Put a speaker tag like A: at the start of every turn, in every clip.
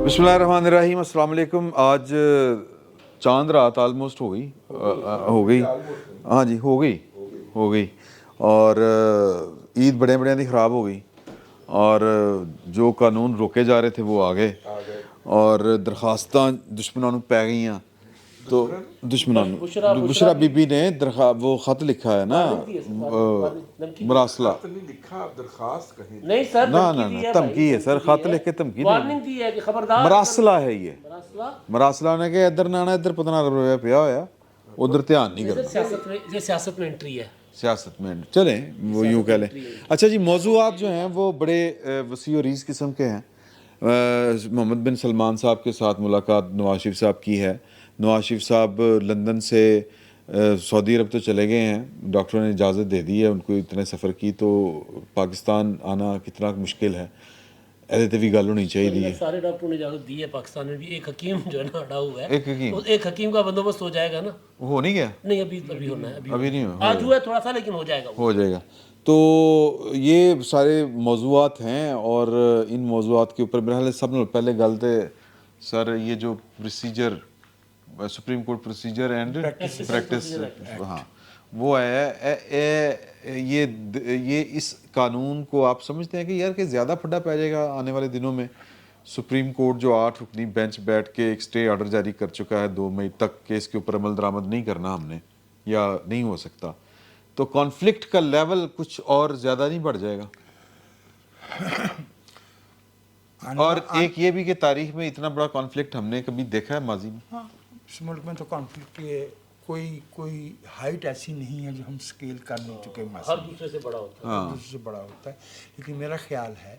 A: बिस्मिल्लाहिर्रहमानिर्रहीम, अस्सलाम वालेकुम। आज चांद रात आलमोस्ट हो गई हाँ जी, हो गई और ईद बड़े बड़े दी ख़राब हो गई और जो कानून रोके जा रहे थे वो आ गए और दरखास्तां दुश्मनों नूं पै गईयां। तो बुशरा बीबी ने वो ख़त लिखा है ना, मरासला
B: नहीं सर,
A: ना धमकी है सर, ख़त लिख के धमकी
B: वार्निंग दी है कि खबरदार।
A: मरासला है ये, मरासला ने कि इधर ना आना, इधर पता ना रोया पिया होया, उधर ध्यान नहीं करना।
B: सियासत में एंट्री है,
A: सियासत में चलें, वो यूँ कह लें। अच्छा जी, मौज़ूआत जो हैं वो बड़े वसी और रीज़ किस्म के हैं। मोहम्मद बिन सलमान साहब के साथ मुलाकात नवाज शरीफ साहब की है। नवाज शरीफ साहब लंदन से सऊदी अरब तो चले गए हैं, डॉक्टरों ने इजाज़त दे दी है उनको इतने सफ़र की, तो पाकिस्तान आना कितना मुश्किल है, ਇਹਦੇ भी गल होनी चाहिए।
B: सारे डॉक्टरों ने इजाजत दी है, पाकिस्तान में भी एक हकीम जो है ना अड़ा हुआ है,
A: एक
B: हकीम का बंदोबस्त हो जाएगा ना।
A: हो नहीं गया,
B: नहीं अभी होना है,
A: अभी नहीं हुआ,
B: आज हुआ है थोड़ा सा, लेकिन हो जाएगा।
A: तो ये सारे मौज़ूआत हैं और इन मौज़ूआत के ऊपर मेरे ख्याल सब नाल पहले गल ते सर ये जो procedure supreme court procedure and practice हाँ वो है, ये इस कानून को आप समझते हैं कि यार कि ज़्यादा फड्डा पै जाएगा आने वाले दिनों में। सुप्रीम कोर्ट जो 8 रुकनी बेंच बैठ के एक स्टे ऑर्डर जारी कर चुका है 2 मई तक के इसके ऊपर अमल दरामद नहीं करना हमने या नहीं हो सकता, तो कॉन्फ्लिक्ट का लेवल कुछ और ज़्यादा नहीं बढ़ जाएगा? और एक ये भी कि तारीख में इतना बड़ा कॉन्फ्लिक्ट हमने कभी देखा है माजी में?
C: हाँ, इस मुल्क में तो कॉन्फ्लिक्ट के कोई हाइट ऐसी नहीं है जो हम स्केल कर नहीं चुके।
B: हर दूसरे से बड़ा होता है,
C: दूसरे से बड़ा होता है। लेकिन मेरा ख्याल है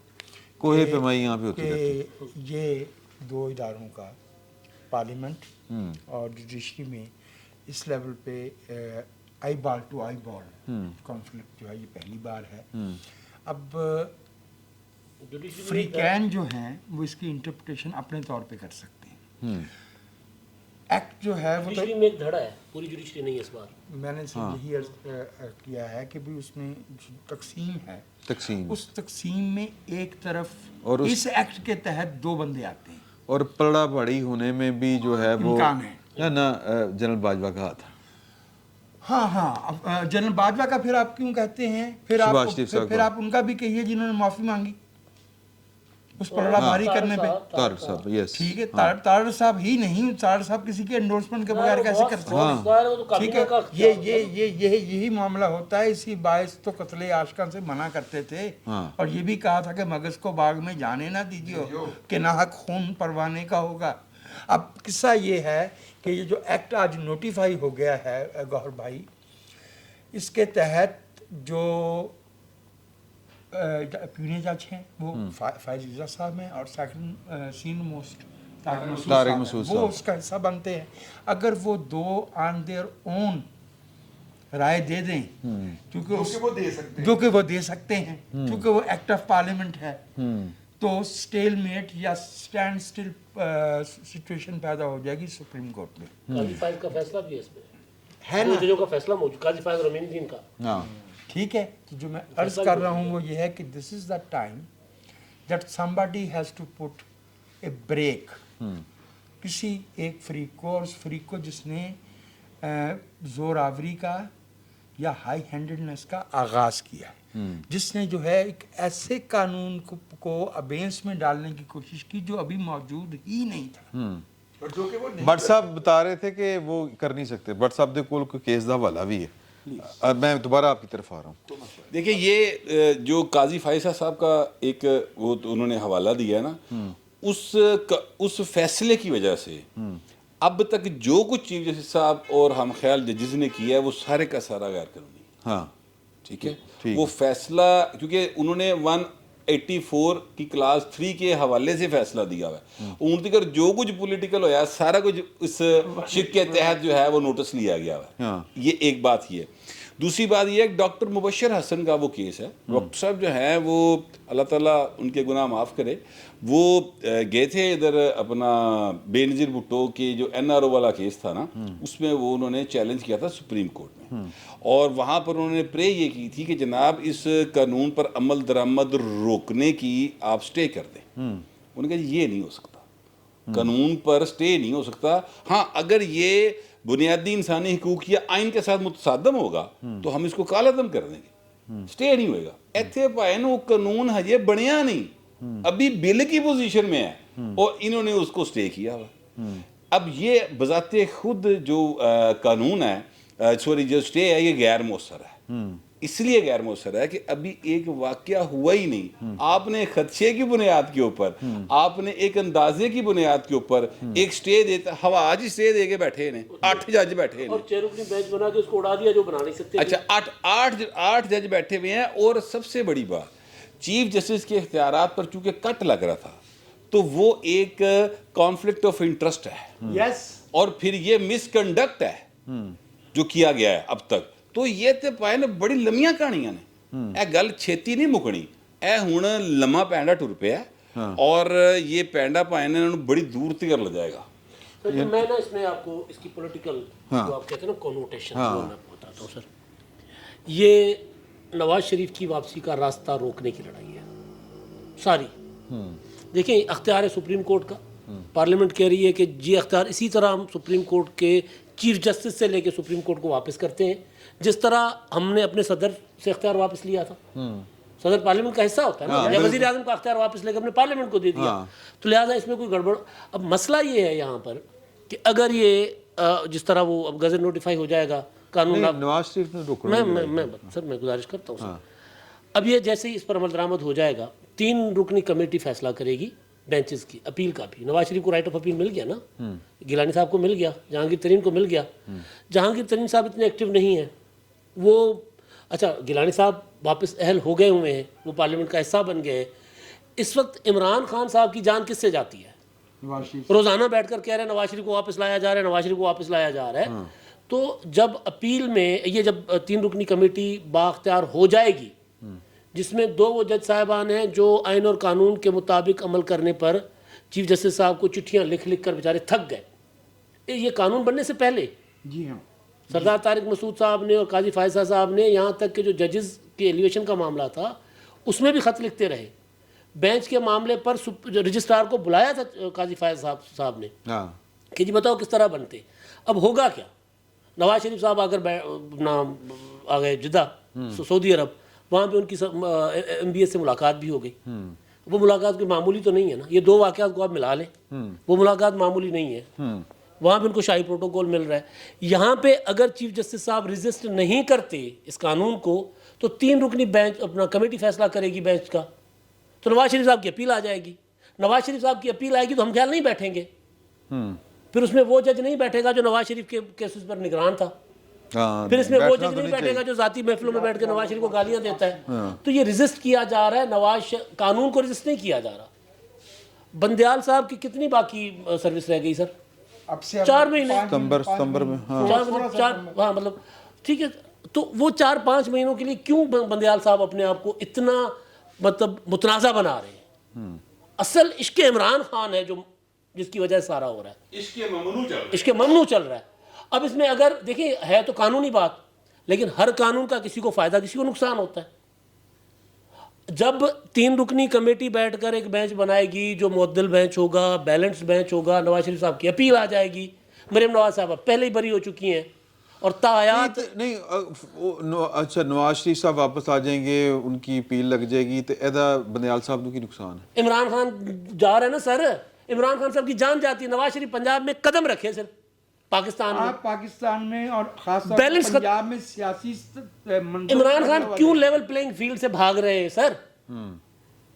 A: कोहे पे मैं यहाँ पे होती
C: कि ये दो इदारों का पार्लियामेंट और जुडिशरी में इस लेवल पे eyeball to eyeball conflict जो है ये पहली बार है। अब फ्री कैन जो हैं वो इसकी इंटरप्रिटेशन अपने तौर पे कर सकते हैं। एक्ट जो है वो तो
B: में एक धड़ा है, पूरी जुडिशरी नहीं है इस बार।
C: मैंने यही अर्ज किया है कि भाई उसमें तकसीम है, उस तकसीम में एक तरफ और इस एक्ट के तहत 2 बंदे आते हैं
A: और पलड़ा बड़ी होने में भी जो है वो है ना जनरल बाजवा का हाथ।
C: हाँ, जनरल बाजवा का फिर आप क्यों कहते हैं? फिर आप उनका भी कहिए जिन्होंने माफी मांगी उस पलड़ामारी करने पे।
A: तारक साहब, यस
C: ठीक है, तारक साहब ही नहीं, तारक साहब किसी के एंडोर्समेंट के बगैर कैसे कर सकते हैं? ठीक है, यही मामला होता है। इसी बायस तो कत्ले आशिकां से मना करते थे और ये भी कहा था कि मगज को बाग में जाने ना दीजिए कि नाहक खून परवाने का होगा। अब किस्सा ये है कि ये जो एक्ट आज नोटिफाई हो गया है गौहर भाई, इसके तहत जो पीने जज हैं वो फायज इज़ा साहब हैं और second senior most Tariq Masood साहब, वो उसका हिस्सा बनते हैं। अगर वो 2 ऑन देयर ओन राय दे दें, क्योंकि वो दे सकते हैं क्योंकि वो एक्ट ऑफ पार्लियामेंट है, तो स्टेलमेट या स्टैंड स्टिल सिचुएशन पैदा हो जाएगी सुप्रीम कोर्ट में।
B: काजी फाइज का फैसला भी है ना, जजों का फैसला मौजूद, काजी फाइज रोमेनी दिन का।
C: ठीक है, तो जो मैं अर्ज कर रहा हूँ वो ये है कि this is the time that somebody has to put a brake किसी एक फ्रीक को जिसने जोरावरी का या हाई हैंडेडनेस का आगाज किया, जिसने जो है एक ऐसे कानून को अबेंस में डालने की कोशिश की जो अभी मौजूद ही नहीं था।
A: भट्ट साहब बता रहे थे कि वो कर नहीं सकते। भट्ट साहब दे कोल कोई केस दा हवाला भी है। मैं दोबारा आपकी तरफ आ रहा हूँ।
D: देखिए, ये जो काजी फाइसा साहब का एक वो तो उन्होंने हवाला दिया ना, उस फैसले की वजह से अब तक जो कुछ चीफ जस्टिस साहब और हम ख्याल जजेस ने किया है वो सारे का सारा गैर कानूनी।
A: हाँ,
D: ठीक है, वो फैसला क्योंकि उन्होंने 184 की क्लास 3 के हवाले से फैसला दिया हुआ है। उन तक जो कुछ पॉलिटिकल होया सारा कुछ इस शिक के तहत जो है वो नोटिस लिया गया है। ये एक बात ही है। दूसरी बात ये है कि डॉक्टर मुबशर हसन का वो केस है। डॉक्टर साहब जो हैं वो अल्लाह ताला उनके गुनाह माफ़ करे, वो गए थे इधर अपना बेनज़ीर भुट्टो के जो NRO वाला केस था ना, उसमें वो उन्होंने चैलेंज किया था सुप्रीम कोर्ट में और वहाँ पर उन्होंने प्रे ये की थी कि जनाब इस कानून पर अमल दरामद रोकने की आप स्टे कर दें। उन्होंने कहा ये नहीं हो सकता। قانون پر سٹے نہیں ہو سکتا. ہاں اگر یہ بنیادی انسانی حقوق یا آئین کے ساتھ متصادم ہوگا تو ہم اس کو کالعدم کر دیں گے, سٹے نہیں ہوئے گا. ایتھے پائے وہ قانون ہجے بنیا نہیں, ابھی بل کی پوزیشن میں ہے اور انہوں نے اس کو سٹے کیا ہوا. اب یہ بذات خود جو قانون ہے, سوری جو سٹے ہے, یہ غیر مؤثر ہے. اس لیے غیر مؤثر ہے کہ ابھی ایک واقعہ ہوا ہی نہیں. آپ نے خدشے کی بنیاد کے اوپر, آپ نے ایک اندازے کی بنیاد کے اوپر ایک سٹے دیتا, ہوا آج ہی سٹے دے کے بیٹھے ہیں, 8 جج بیٹھے ہیں,
B: اور 6 رکنی بینچ بنا کے اس کو اڑا دیا جو بنا نہیں سکتے.
D: اچھا 8 جج بیٹھے ہوئے ہیں. اور سب سے بڑی بات, چیف جسٹس کے اختیارات پر چونکہ کٹ لگ رہا تھا تو وہ ایک کانفلکٹ آف انٹرسٹ ہے.
C: یس.
D: اور پھر یہ مس کنڈکٹ ہے جو کیا گیا ہے اب تک. تو یہ تے پائے نے بڑی لمیاں کہانیاں نے, اے گل چھیتی نہیں مکنی, اے ہن لمحہ پینڈا ٹر پیا اور یہ پینڈا پائے نے بڑی دور تک لے جائے گا.
B: سر میں نا اس میں آپ کو اس کی پولیٹیکل جو آپ کہتے ہیں نا کنوٹیشن وہ میں بتاتا ہوں. سر یہ نواز شریف کی واپسی کا راستہ روکنے کی لڑائی ہے ساری. دیکھیں اختیار ہے سپریم کورٹ کا, پارلیمنٹ کہہ رہی ہے کہ یہ اختیار اسی طرح ہم سپریم کورٹ کے چیف جسٹس سے لے کے سپریم کورٹ کو واپس کرتے ہیں جس طرح ہم نے اپنے صدر سے اختیار واپس لیا تھا. صدر پارلیمنٹ کا حصہ ہوتا ہے نا, یا وزیر اعظم کا اختیار واپس لے کے اپنے پارلیمنٹ کو دے دیا. تو لہٰذا اس میں کوئی گڑبڑ. اب مسئلہ یہ ہے یہاں پر کہ اگر یہ جس طرح وہ اب گزٹ نوٹیفائی ہو جائے گا قانون,
A: نواز شریف نے روکنا,
B: میں گزارش کرتا ہوں سر, اب یہ جیسے ہی اس پر عمل درآمد ہو جائے گا 3 رکنی کمیٹی فیصلہ کرے گی بینچز کی اپیل کا بھی. نواز شریف کو رائٹ آف اپیل مل گیا نا, گیلانی صاحب کو مل گیا, جہانگیر ترین کو مل گیا. جہانگیر ترین صاحب اتنے ایکٹیو نہیں ہیں, وہ اچھا گیلانی صاحب واپس اہل ہو گئے ہوئے ہیں, وہ پارلیمنٹ کا حصہ بن گئے ہیں. اس وقت عمران خان صاحب کی جان کس سے جاتی ہے؟ روزانہ بیٹھ کر کہہ رہے ہیں نواز شریف کو واپس لایا جا رہا ہے, نواز شریف کو واپس لایا جا رہا ہے. تو جب اپیل میں یہ جب 3 رکنی کمیٹی بااختیار ہو جائے گی جس میں 2 وہ جج صاحبان ہیں جو آئین اور قانون کے مطابق عمل کرنے پر چیف جسٹس صاحب کو چٹھیاں لکھ کر بیچارے تھک گئے. یہ قانون بننے سے پہلے
C: جی ہاں
B: سردار طارق مسعود صاحب نے اور قاضی فائزہ صاحب نے یہاں تک کہ جو ججز کے ایلیویشن کا معاملہ تھا اس میں بھی خط لکھتے رہے. بینچ کے معاملے پر رجسٹرار کو بلایا تھا قاضی فائز صاحب نے کہ جی بتاؤ کس طرح بنتے. اب ہوگا کیا؟ نواز شریف صاحب آ گئے جدہ سعودی عرب, وہاں پہ ان کی MBS سے ملاقات بھی ہو گئی. وہ ملاقات کوئی معمولی تو نہیں ہے نا, یہ 2 واقعات کو آپ ملا لیں, وہ ملاقات معمولی نہیں ہے. وہاں پہ ان کو شاہی پروٹوکول مل رہا ہے. یہاں پہ اگر چیف جسٹس صاحب ریزسٹ نہیں کرتے اس قانون کو تو 3 رکنی بینچ اپنا کمیٹی فیصلہ کرے گی بینچ کا, تو نواز شریف صاحب کی اپیل آ جائے گی. نواز شریف صاحب کی اپیل آئے گی تو ہم خیال نہیں بیٹھیں گے, پھر اس میں وہ جج نہیں بیٹھے گا جو نواز شریف کے کیسز پر نگران تھا, پھر اس میں وہ جج نہیں بیٹھے گا جو ذاتی محفلوں میں بیٹھ کے نواز شریف کو گالیاں دیتا ہے. تو یہ ریزسٹ کیا جا رہا ہے, قانون کو ریزسٹ نہیں کیا جا رہا. بندیال صاحب کی کتنی باقی سروس رہ گئی سر؟
C: اب سے
B: 4 مہینے,
A: ستمبر میں.
B: ہاں مطلب ٹھیک ہے. تو وہ 4-5 مہینوں کے لیے کیوں بندیال صاحب اپنے آپ کو اتنا مطلب متنازع بنا رہے ہیں؟ اصل عشق عمران خان ہے جو جس کی وجہ سے سارا ہو رہا ہے, عشق ممنوع چل رہا ہے. اب اس میں اگر دیکھیں ہے تو قانونی بات, لیکن ہر قانون کا کسی کو فائدہ کسی کو نقصان ہوتا ہے. جب 3 رکنی کمیٹی بیٹھ کر ایک بینچ بنائے گی جو معدل بینچ ہوگا, بیلنس بینچ ہوگا, نواز شریف صاحب کی اپیل آ جائے گی. مریم نواز صاحبہ پہلے ہی بری ہو چکی ہیں اور تاحیات
A: نہیں. اچھا نواز شریف صاحب واپس آ جائیں گے, ان کی اپیل لگ جائے گی تو ایدا بندیال صاحب کو کی نقصان ہے؟
B: عمران خان جا رہے ہیں نا سر, عمران خان صاحب کی جان جاتی ہے. نواز شریف پنجاب میں قدم رکھے صرف
C: پاکستان میں اور خاص طور پر پنجاب میں سیاسی
B: عمران خان کیوں لیول پلینگ فیلڈ سے بھاگ رہے ہیں سر؟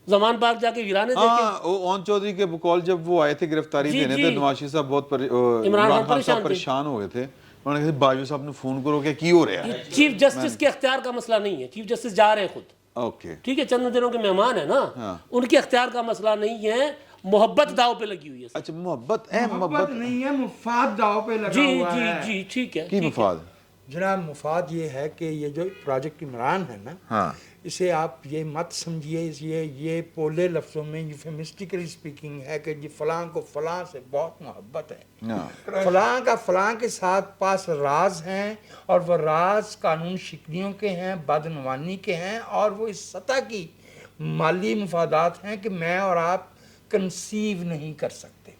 B: زمان پارک جا کے ویرانے دیکھیں.
A: اون چودھری کے بقول جب وہ آئے تھے گرفتاری دینے تھے, نواز شریف صاحب بہت عمران خان صاحب پریشان ہو گئے تھے. انہوں نے کہا باجوہ صاحب نے فون کرو کہ کی ہو رہا ہے.
B: چیف جسٹس کے اختیار کا مسئلہ نہیں ہے, چیف جسٹس جا رہے ہیں خود,
A: اوکے
B: ٹھیک ہے, چند دنوں کے مہمان ہیں نا, ان کے اختیار کا مسئلہ نہیں ہے. محبت داؤ پہ لگی ہوئی ہے.
A: اچھا محبت
C: نہیں ہے, مفاد داؤ پہ لگا ہوا ہے.
B: جی ٹھیک ہے.
A: کی مفاد
C: جناب؟ مفاد یہ ہے کہ یہ جو پروجیکٹ عمران ہے نا, اسے آپ یہ مت سمجھیے یہ پولے لفظوں میں یوفیمسٹیکلی سپیکنگ ہے کہ جی فلاں کو فلاں سے بہت محبت ہے, فلاں کا فلاں کے ساتھ پاس راز ہیں اور وہ راز قانون شکنیوں کے ہیں, بدعنوانی کے ہیں, اور وہ اس سطح کی مالی مفادات ہیں کہ میں اور آپ کنسیو نہیں کر سکتے.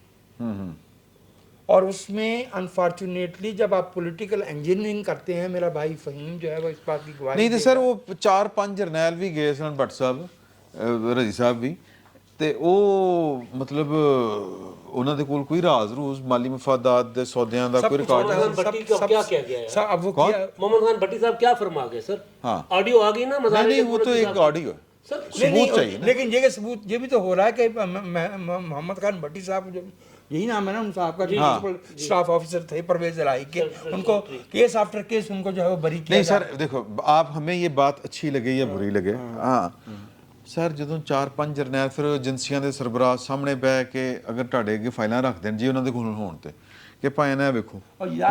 C: और उसमें अनफॉर्चुनेटली जब आप पॉलिटिकल इंजीनियरिंग करते हैं, मेरा भाई फहीम जो है वो इस बात की गवाही
A: ਨਹੀਂ ਤੇ ਸਰ ਉਹ 4-5 ਜਰਨੈਲ ਵੀ ਗਏ ਸਨ ਭੱਟ ਸਾਹਿਬ, ਰਜੀ ਸਾਹਿਬ ਵੀ, ਤੇ ਉਹ ਮਤਲਬ ਉਹਨਾਂ ਦੇ ਕੋਲ ਕੋਈ ਰਾਜ਼ ਰੂਜ਼ ਮਾਲੀ ਮਫਾਦਾਤ ਦੇ ਸੌਦਿਆਂ ਦਾ ਕੋਈ ਰਿਕਾर्ड
B: मोहम्मद खान भट्टी का क्या किया गया है?
C: अब वो
A: कौन?
C: किया
B: मोहम्मद खान भट्टी साहब क्या फरमा गए सर?
A: हाँ।
B: ऑडियो आ गई ना
A: नहीं
B: मज़ार
A: नहीं, वो तो एक ऑडियो है,
B: सर
A: सबूत चाहिए ना।
C: लेकिन ये सबूत ये भी तो हो रहा है कि मोहम्मद खान भट्टी साहब जो यही नाम है ना उन साहब का, प्रिंसिपल स्टाफ ऑफिसर थे परवेज इलाही के, उनको केस आफ्टर केस उनको जो है वो बरी किया।
A: नहीं सर देखो, आप हमें ये बात अच्छी लगे या बुरी लगे, हाँ ਸਰ ਜਦੋਂ 4-5 ਜਰਨੈਲ ਫਿਰ ਏਜੰਸੀਆਂ ਦੇ ਸਰਬਰਾਹ ਸਾਹਮਣੇ ਬਹਿ ਕੇ ਅਗਰ ਤੁਹਾਡੇ ਅੱਗੇ ਫਾਈਲਾਂ ਰੱਖ ਦੇਣ ਜੀ ਉਹਨਾਂ ਦੇ ਕੋਲ ਹੋਣ ਤੇ ਕਿ ਭਾਈ ਨਾ ਵੇਖੋ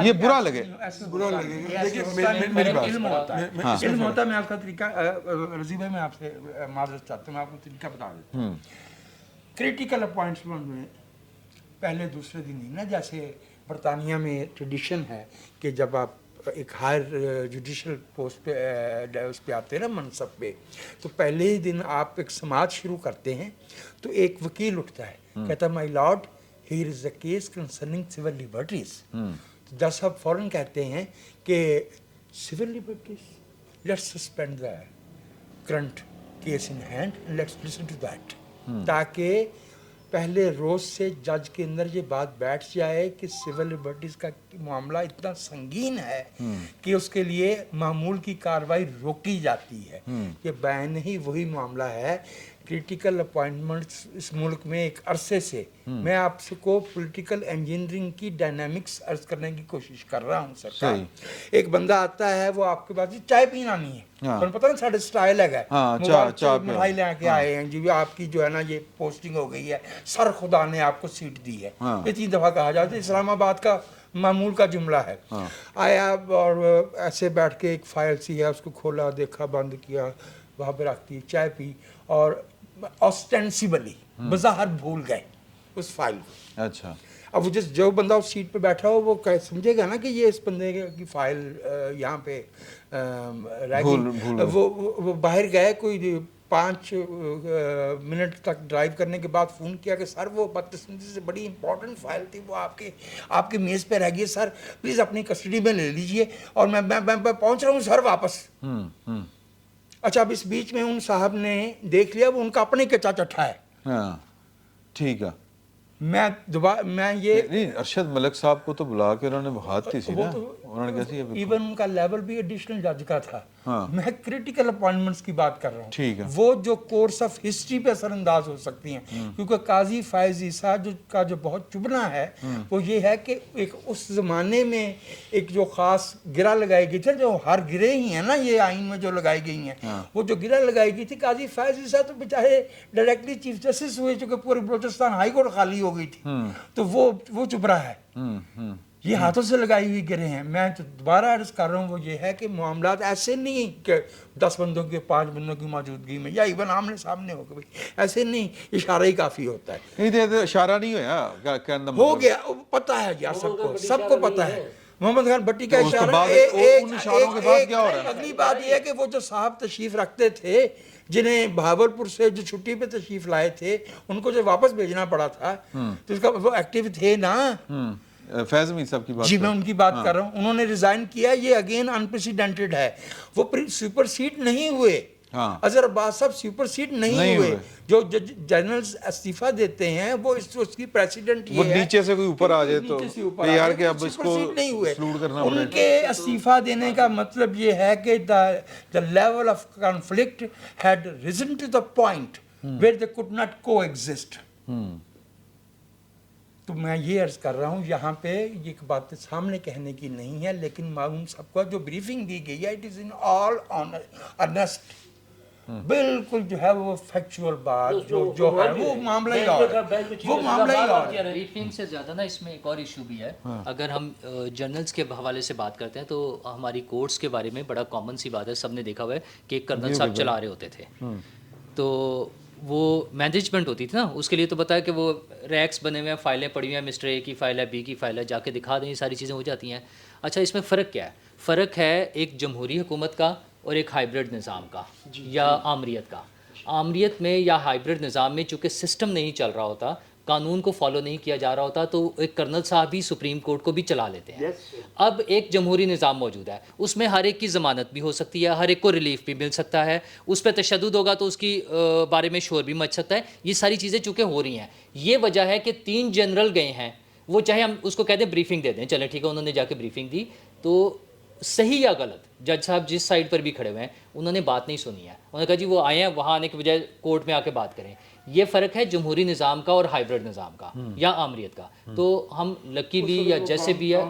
A: ये बुरा लगे,
C: ऐसे बुरा लगेगा। देखिए मेरी बात इल्म होता है, इल्म होता है। मैं आपका तरीका रजी भाई, मैं आपसे माजरत चाहता हूँ, मैं आपको तरीका बता देता हूँ। क्रिटिकल अपॉइंटमेंट में पहले दूसरे दिन ही ना, जैसे बरतानिया में ट्रेडिशन है कि जब आप एक हायर जुडिशल पोस्ट पे उस पे आते हैं ना, मनसब पे, तो पहले ही दिन आप एक समाज शुरू करते हैं तो एक वकील उठता है, कहता है my lord here is the case concerning civil liberties. तो जज साहब फौरन कहते हैं कि civil liberties, let's suspend the current case in hand and let's listen to that, ताकि पहले रोज़ से जज के अंदर ये बात बैठ जाए कि सिविल लिबर्टीज़ का मामला इतना संगीन है कि उसके लिए मामूल की कार्रवाई रोकी जाती है। ये बैन ही वही मामला है। क्रिटिकल अपॉइंटमेंट्स इस मुल्क में एक अरसे से, मैं आपको पॉलिटिकल इंजीनियरिंग की डायनामिक्स अर्ज करने की कोशिश कर रहा हूँ सरकार। एक बंदा आता है, वो आपके पास चाय पीना नहीं है, पर पता ना साढ़े स्टाइल है, चाय मिठाई लेके आए हैं जी, आपकी जो है ना ये पोस्टिंग हो गई है, सर खुदा ने आपको सीट दी है। ये 3 दफ़ा कहा जाता है, इस्लामाबाद का मामूल का जुमला है। आया और ऐसे बैठ के एक फाइल सी है, उसको खोला, देखा, बंद किया, वहाँ पर रख दी, चाय पी, और ऑस्टेंसिबली बज़ाहिर भूल गए उस फाइल को।
A: अच्छा,
C: अब वो जो बंदा उस सीट पे बैठा हो वो समझेगा ना कि ये इस बंदे की फाइल यहाँ पे रह गई। वो बाहर गए, कोई 5 मिनट तक ड्राइव करने के बाद फ़ोन किया कि सर वो बदकिस्मती से बड़ी इंपॉर्टेंट फाइल थी, वो आपके मेज़ पे रह गई सर, प्लीज़ अपनी कस्टडी में ले लीजिए, और मैं पहुँच रहा हूँ सर वापस। अच्छा, अब इस बीच में उन साहब ने देख लिया, वो उनका अपने के चटा है।
A: हाँ ठीक है।
C: मैं ये
A: नहीं, अरशद मलिक साहब को तो बुला के उन्होंने बात की थी ना, उन्होंने कहा थी
C: इवन उनका लेवल भी एडिशनल जज का था।
A: हाँ।
C: मैं क्रिटिकल अपॉइंटमेंट्स की बात कर रहा हूँ।
A: ठीक है।
C: वो जो कोर्स ऑफ हिस्ट्री पे असरअंदाज हो सकती हैं, क्योंकि काजी फायज ईसा का जो बहुत चुभना है वो ये है कि एक उस ज़माने में एक जो ख़ास गिरा लगाई गई थी, जो हर गिरे ही हैं ना ये आइन में जो लगाई गई हैं, वो जो गिरा लगाई गई थी, काजी फायज ईसा तो बेचारे डायरेक्टली चीफ जस्टिस हुए, चूँकि पूरे बलोचिस्तान हाई कोर्ट खाली हो गई थी, तो वो चुप रहा है। ये हाथों से लगाई हुई गिरे हैं। मैं तो दोबारा अर्ज कर रहा हूँ, वो ये है कि मामला ऐसे नहीं कि 10 बंदों के 5 बंदों की मौजूदगी में या इवन आमने सामने हो गए, ऐसे नहीं, इशारा ही काफ़ी होता है।
A: नहीं तो इशारा नहीं होया,
C: हो गया, पता है यार, सबको पता है। मोहम्मद खान भट्टी का इशारा। अगली बात यह है कि वो जो साहब तशरीफ रखते थे, जिन्हें भावलपुर से जो छुट्टी पे तशरीफ लाए थे, उनको जो वापस भेजना पड़ा था, तो इसका वो एक्टिव थे ना।
A: फैज मीर साहब की बात
C: जी, मैं उनकी बात कर रहा हूँ। उन्होंने रिजाइन किया, ये अगेन अनप्रेसिडेंटेड है। वो सुपरसीड नहीं हुए, अजहर अब्बास साहब सुपरसीड नहीं हुए। जो जनरल्स इस्तीफा देते हैं वो उसकी प्रेसिडेंट
A: वो नीचे से कोई ऊपर आ जाए तो यार कि अब इसको
C: नहीं हुए,
A: एक्सक्लूड करना पड़ेगा।
C: उनके इस्तीफा देने का मतलब ये है कि the level of conflict had risen to the point where they could not coexist. तो मैं ये अर्ज कर रहा हूँ, यहाँ पे ये बात सामने कहने की नहीं है, लेकिन मालूम सबको जो ब्रीफिंग दी गई है, it is in all honest, बिल्कुल जो है वो फैक्चुअल बात जो है वो मामला ही और वो मामला ही और।
E: ब्रीफिंग से ज़्यादा ना इसमें एक और इशू भी है। अगर हम जर्नल्स के हवाले से बात करते हैं तो हमारी कोर्ट्स के बारे में बड़ा कॉमन सी बात है, सबने देखा हुआ है कि एक कर्नल साहब चला रहे होते थे, तो वो मैनेजमेंट होती थी ना, उसके लिए तो पता है कि वो रैक्स बने हुए हैं, फाइलें पड़ी हुई हैं, मिस्टर ए की फाइल है, बी की फाइल है, जाके दिखा दें, ये सारी चीज़ें हो जाती हैं। अच्छा, इसमें फ़र्क क्या है? फ़र्क है एक जमहूरी हुकूमत का और एक हाइब्रिड निज़ाम का या आमरीत का। आमरीत में या हाइब्रिड निज़ाम में चूँकि सिस्टम नहीं चल रहा होता, قانون کو فالو نہیں کیا جا رہا ہوتا تو ایک کرنل صاحب بھی سپریم کورٹ کو بھی چلا لیتے ہیں. اب ایک جمہوری نظام موجود ہے, اس میں ہر ایک کی ضمانت بھی ہو سکتی ہے, ہر ایک کو ریلیف بھی مل سکتا ہے, اس پہ تشدد ہوگا تو اس کی بارے میں شور بھی مچ سکتا ہے. یہ ساری چیزیں چونکہ ہو رہی ہیں, یہ وجہ ہے کہ 3 جنرل گئے ہیں, وہ چاہے ہم اس کو کہتے ہیں بریفنگ دے دیں, چلیں ٹھیک ہے انہوں نے جا کے بریفنگ دی, تو صحیح یا غلط جج صاحب جس سائڈ پر بھی کھڑے ہوئے ہیں انہوں نے بات نہیں سنی ہے. انہوں نے کہا جی وہ آئے ہیں, وہاں آنے کے بجائے کورٹ میں آ کے بات کریں. یہ فرق ہے جمہوری نظام کا اور ہائیبرڈ نظام کا یا آمریت کا. تو ہم لکی بھی یا جیسے بھی ہے,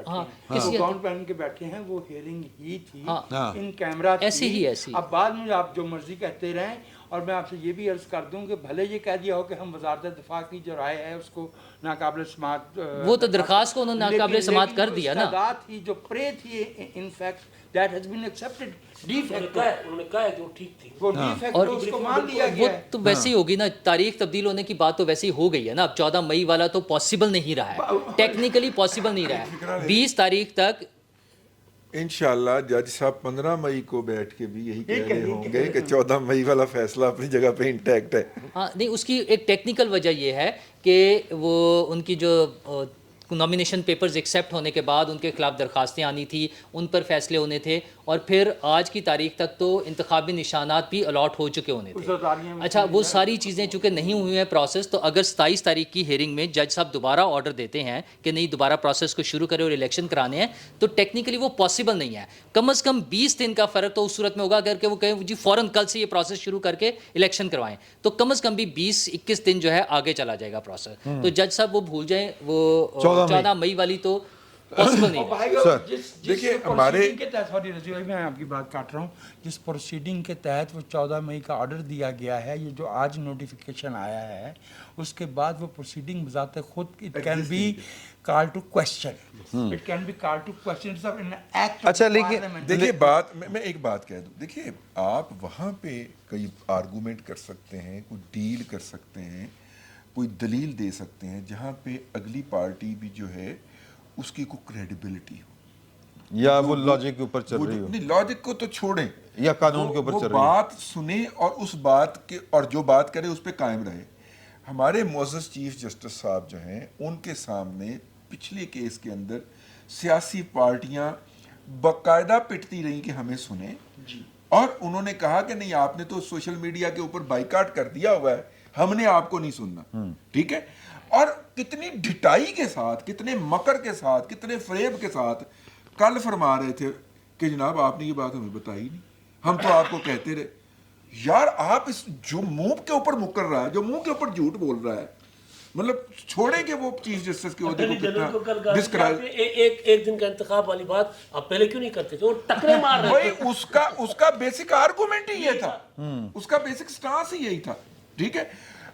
C: ہاں کسی گاؤن پہن کے بیٹھے ہیں, وہ ہیئرنگ ہی تھی ان کیمرہ
E: ایسی ہی ایسی.
C: اب بعد میں آپ جو مرضی کہتے رہیں, اور میں آپ سے یہ بھی عرض کر دوں کہ بھلے یہ کہہ دیا ہو کہ ہم وزارت دفاع کی جو رائے ہے اس کو ناقابل سماعت,
E: وہ تو درخواست کو انہوں نے ناقابل سماعت کر دیا نا.
C: تھی جو پرے تھی in fact that has been accepted, D fact
B: انہوں نے کہا ہے کہ وہ ٹھیک تھی,
C: وہ ڈی فیکٹ
E: اور
C: اس کو مان لیا
E: وہ
C: گیا ہے.
E: تو ویسے ہی ہوگی نا, تاریخ تبدیل ہونے کی بات تو ویسے ہی ہو گئی ہے نا. اب 14 مئی والا تو پاسبل نہیں رہا ہے, ٹیکنیکلی پاسبل نہیں رہا ہے. 20 تاریخ تک
F: انشاءاللہ جج صاحب 15 مئی کو بیٹھ کے بھی یہی کہہ رہے ہوں گے کہ 14 مئی والا فیصلہ اپنی جگہ پہ انٹیکٹ ہے.
E: ہاں نہیں, اس کی ایک ٹیکنیکل وجہ یہ ہے کہ وہ ان کی جو نامینیشن پیپرز ایکسیپٹ ہونے کے بعد ان کے خلاف درخواستیں آنی تھی, ان پر فیصلے ہونے تھے, اور پھر آج کی تاریخ تک تو انتخابی نشانات بھی الاٹ ہو چکے ہونے تھے. اچھا وہ ساری چیزیں چونکہ نہیں ہوئی ہیں پروسیس, تو اگر 27 تاریخ کی ہیئرنگ میں جج صاحب دوبارہ آرڈر دیتے ہیں کہ نہیں دوبارہ پروسیس کو شروع کرے اور الیکشن کرانے ہیں, تو ٹیکنیکلی وہ پاسبل نہیں ہے. کم از کم 20 دن کا فرق تو اس صورت میں ہوگا اگر کہ وہ کہیں جی فوراً کل سے یہ پروسیس شروع کر کے الیکشن کروائیں, تو کم از کم بھی 20-21 دن جو ہے آگے چلا جائے گا پروسیس. تو جج صاحب وہ بھول جائیں, وہ 14 مئی والی تو پاسبل نہیں ہے.
F: دیکھیے ہمارے
C: میں آپ کی بات کاٹ رہا ہوں, جس پروسیڈنگ کے تحت وہ 14 مئی کا آرڈر دیا گیا ہے, یہ جو آج نوٹیفیکیشن آیا ہے, اس کے بعد وہ پروسیڈنگ بذات خود it can be call to question, it can be call to question.
A: اچھا لیکن
F: دیکھیے بات میں ایک بات کہہ دوں, دیکھیے آپ وہاں پہ کئی آرگومنٹ کر سکتے ہیں, کوئی ڈیل کر سکتے ہیں, کوئی دلیل دے سکتے ہیں جہاں پہ اگلی پارٹی بھی جو ہے اس کی کوئی کریڈیبلٹی ہو,
A: یا وہ لاجک کے اوپر چل رہی ہو,
F: نہیں لاجک کو تو چھوڑیں,
A: یا قانون کے اوپر چل رہی ہو,
F: بات سنیں اور اس بات کے اور جو بات کرے اس پہ قائم رہے. ہمارے معزز چیف جسٹس صاحب جو ہیں ان کے سامنے پچھلے کیس کے اندر سیاسی پارٹیاں باقاعدہ پٹتی رہیں کہ ہمیں سنیں, اور انہوں نے کہا کہ نہیں آپ نے تو سوشل میڈیا کے اوپر بائیکاٹ کر دیا ہوا ہے, ہم نے آپ کو نہیں سننا. ٹھیک ہے, اور کتنی ڈھٹائی کے ساتھ, کتنے مکر کے ساتھ, کتنے فریب کے ساتھ کل فرما رہے تھے کہ جناب آپ نے یہ بات ہمیں بتائی نہیں, ہم تو آپ کو کہتے رہے. یار آپ اس جو منہ کے اوپر مکر رہا ہے, جو منہ کے اوپر جھوٹ بول رہا ہے, مطلب چھوڑیں کہ وہ چیف جسٹس کے عہدے کو کتنا ڈسکرائب.
B: ایک دن کا انتخاب والی بات آپ پہلے کیوں نہیں کرتے تھے, وہ ٹکرے مار رہے
F: تھے. اس کا بیسک آرگومنٹ ہی یہ تھا, اس کا بیسک سٹانس ہی یہی تھا. ٹھیک ہے,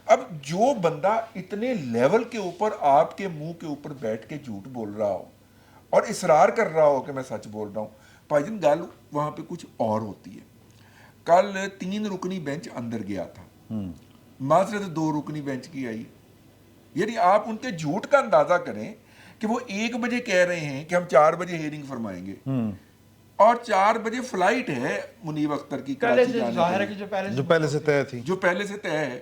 F: اب جو بندہ اتنے لیول کے اوپر آپ کے منہ کے اوپر بیٹھ کے جھوٹ بول رہا ہو اور اصرار کر رہا ہو کہ میں سچ بول رہا ہوں, بھائی جان گل وہاں پہ کچھ اور ہوتی ہے. کل 3 رکنی بینچ اندر گیا تھا, معذرت 2 رکنی بینچ کی آئی. یعنی آپ ان کے جھوٹ کا اندازہ کریں کہ وہ 1 بجے کہہ رہے ہیں کہ ہم 4 بجے ہیئرنگ فرمائیں گے, اور 4 بجے فلائٹ ہے منیب اختر کی کراچی جانے کی,
A: جو پہلے سے طے تھی,
F: جو پہلے سے طے ہے.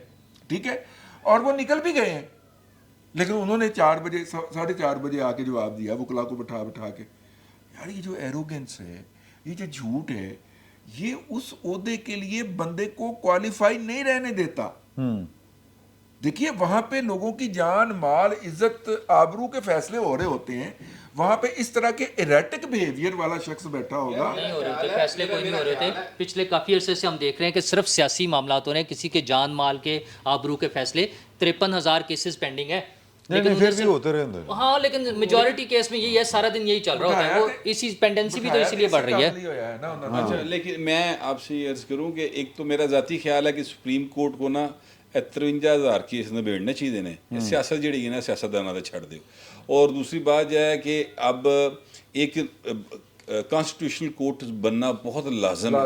F: ٹھیک ہے, اور وہ نکل بھی گئے ہیں, لیکن انہوں نے 4 بجے 4:30 بجے آ کے جواب دیا وکلا کو بٹھا کے. یار یہ جو ایروگنس ہے, یہ جو جھوٹ ہے, یہ اس عہدے کے لیے بندے کو کوالیفائی نہیں رہنے دیتا. دیکھیے وہاں پہ لوگوں کی جان, مال, عزت, آبرو کے فیصلے ہو رہے ہوتے ہیں, وہاں پہ اس طرح کے ایریٹک بیہیویئر والا شخص بیٹھا ہوگا.
E: نہیں ہو رہے تھے فیصلے, کوئی نہیں ہو رہے تھے. پچھلے کافی عرصے سے ہم دیکھ رہے ہیں کہ صرف سیاسی معاملات ہو رہے ہیں, کسی کے جان مال کے آبرو کے فیصلے. 53,000 کیسز پینڈنگ ہے,
A: لیکن پھر بھی ہوتے رہے اندر.
E: ہاں لیکن میجورٹی کیس میں یہی ہے, سارا دن یہی چل رہا ہوتا ہے, وہ اسی پینڈنسی بھی تو اسی لیے بڑھ رہی ہے.
D: اچھا لیکن میں آپ سے یہ عرض کروں کہ ایک تو میرا ذاتی خیال ہے کہ سپریم کورٹ کو نا 53,000 کیس نبیڑنے چاہیے نے, سیاست جڑی ہے نا سیاستدانوں سے چھڑ دیو. اور دوسری بات یہ ہے کہ اب ایک کانسٹیٹیوشنل کورٹ بننا بہت لازم ہے.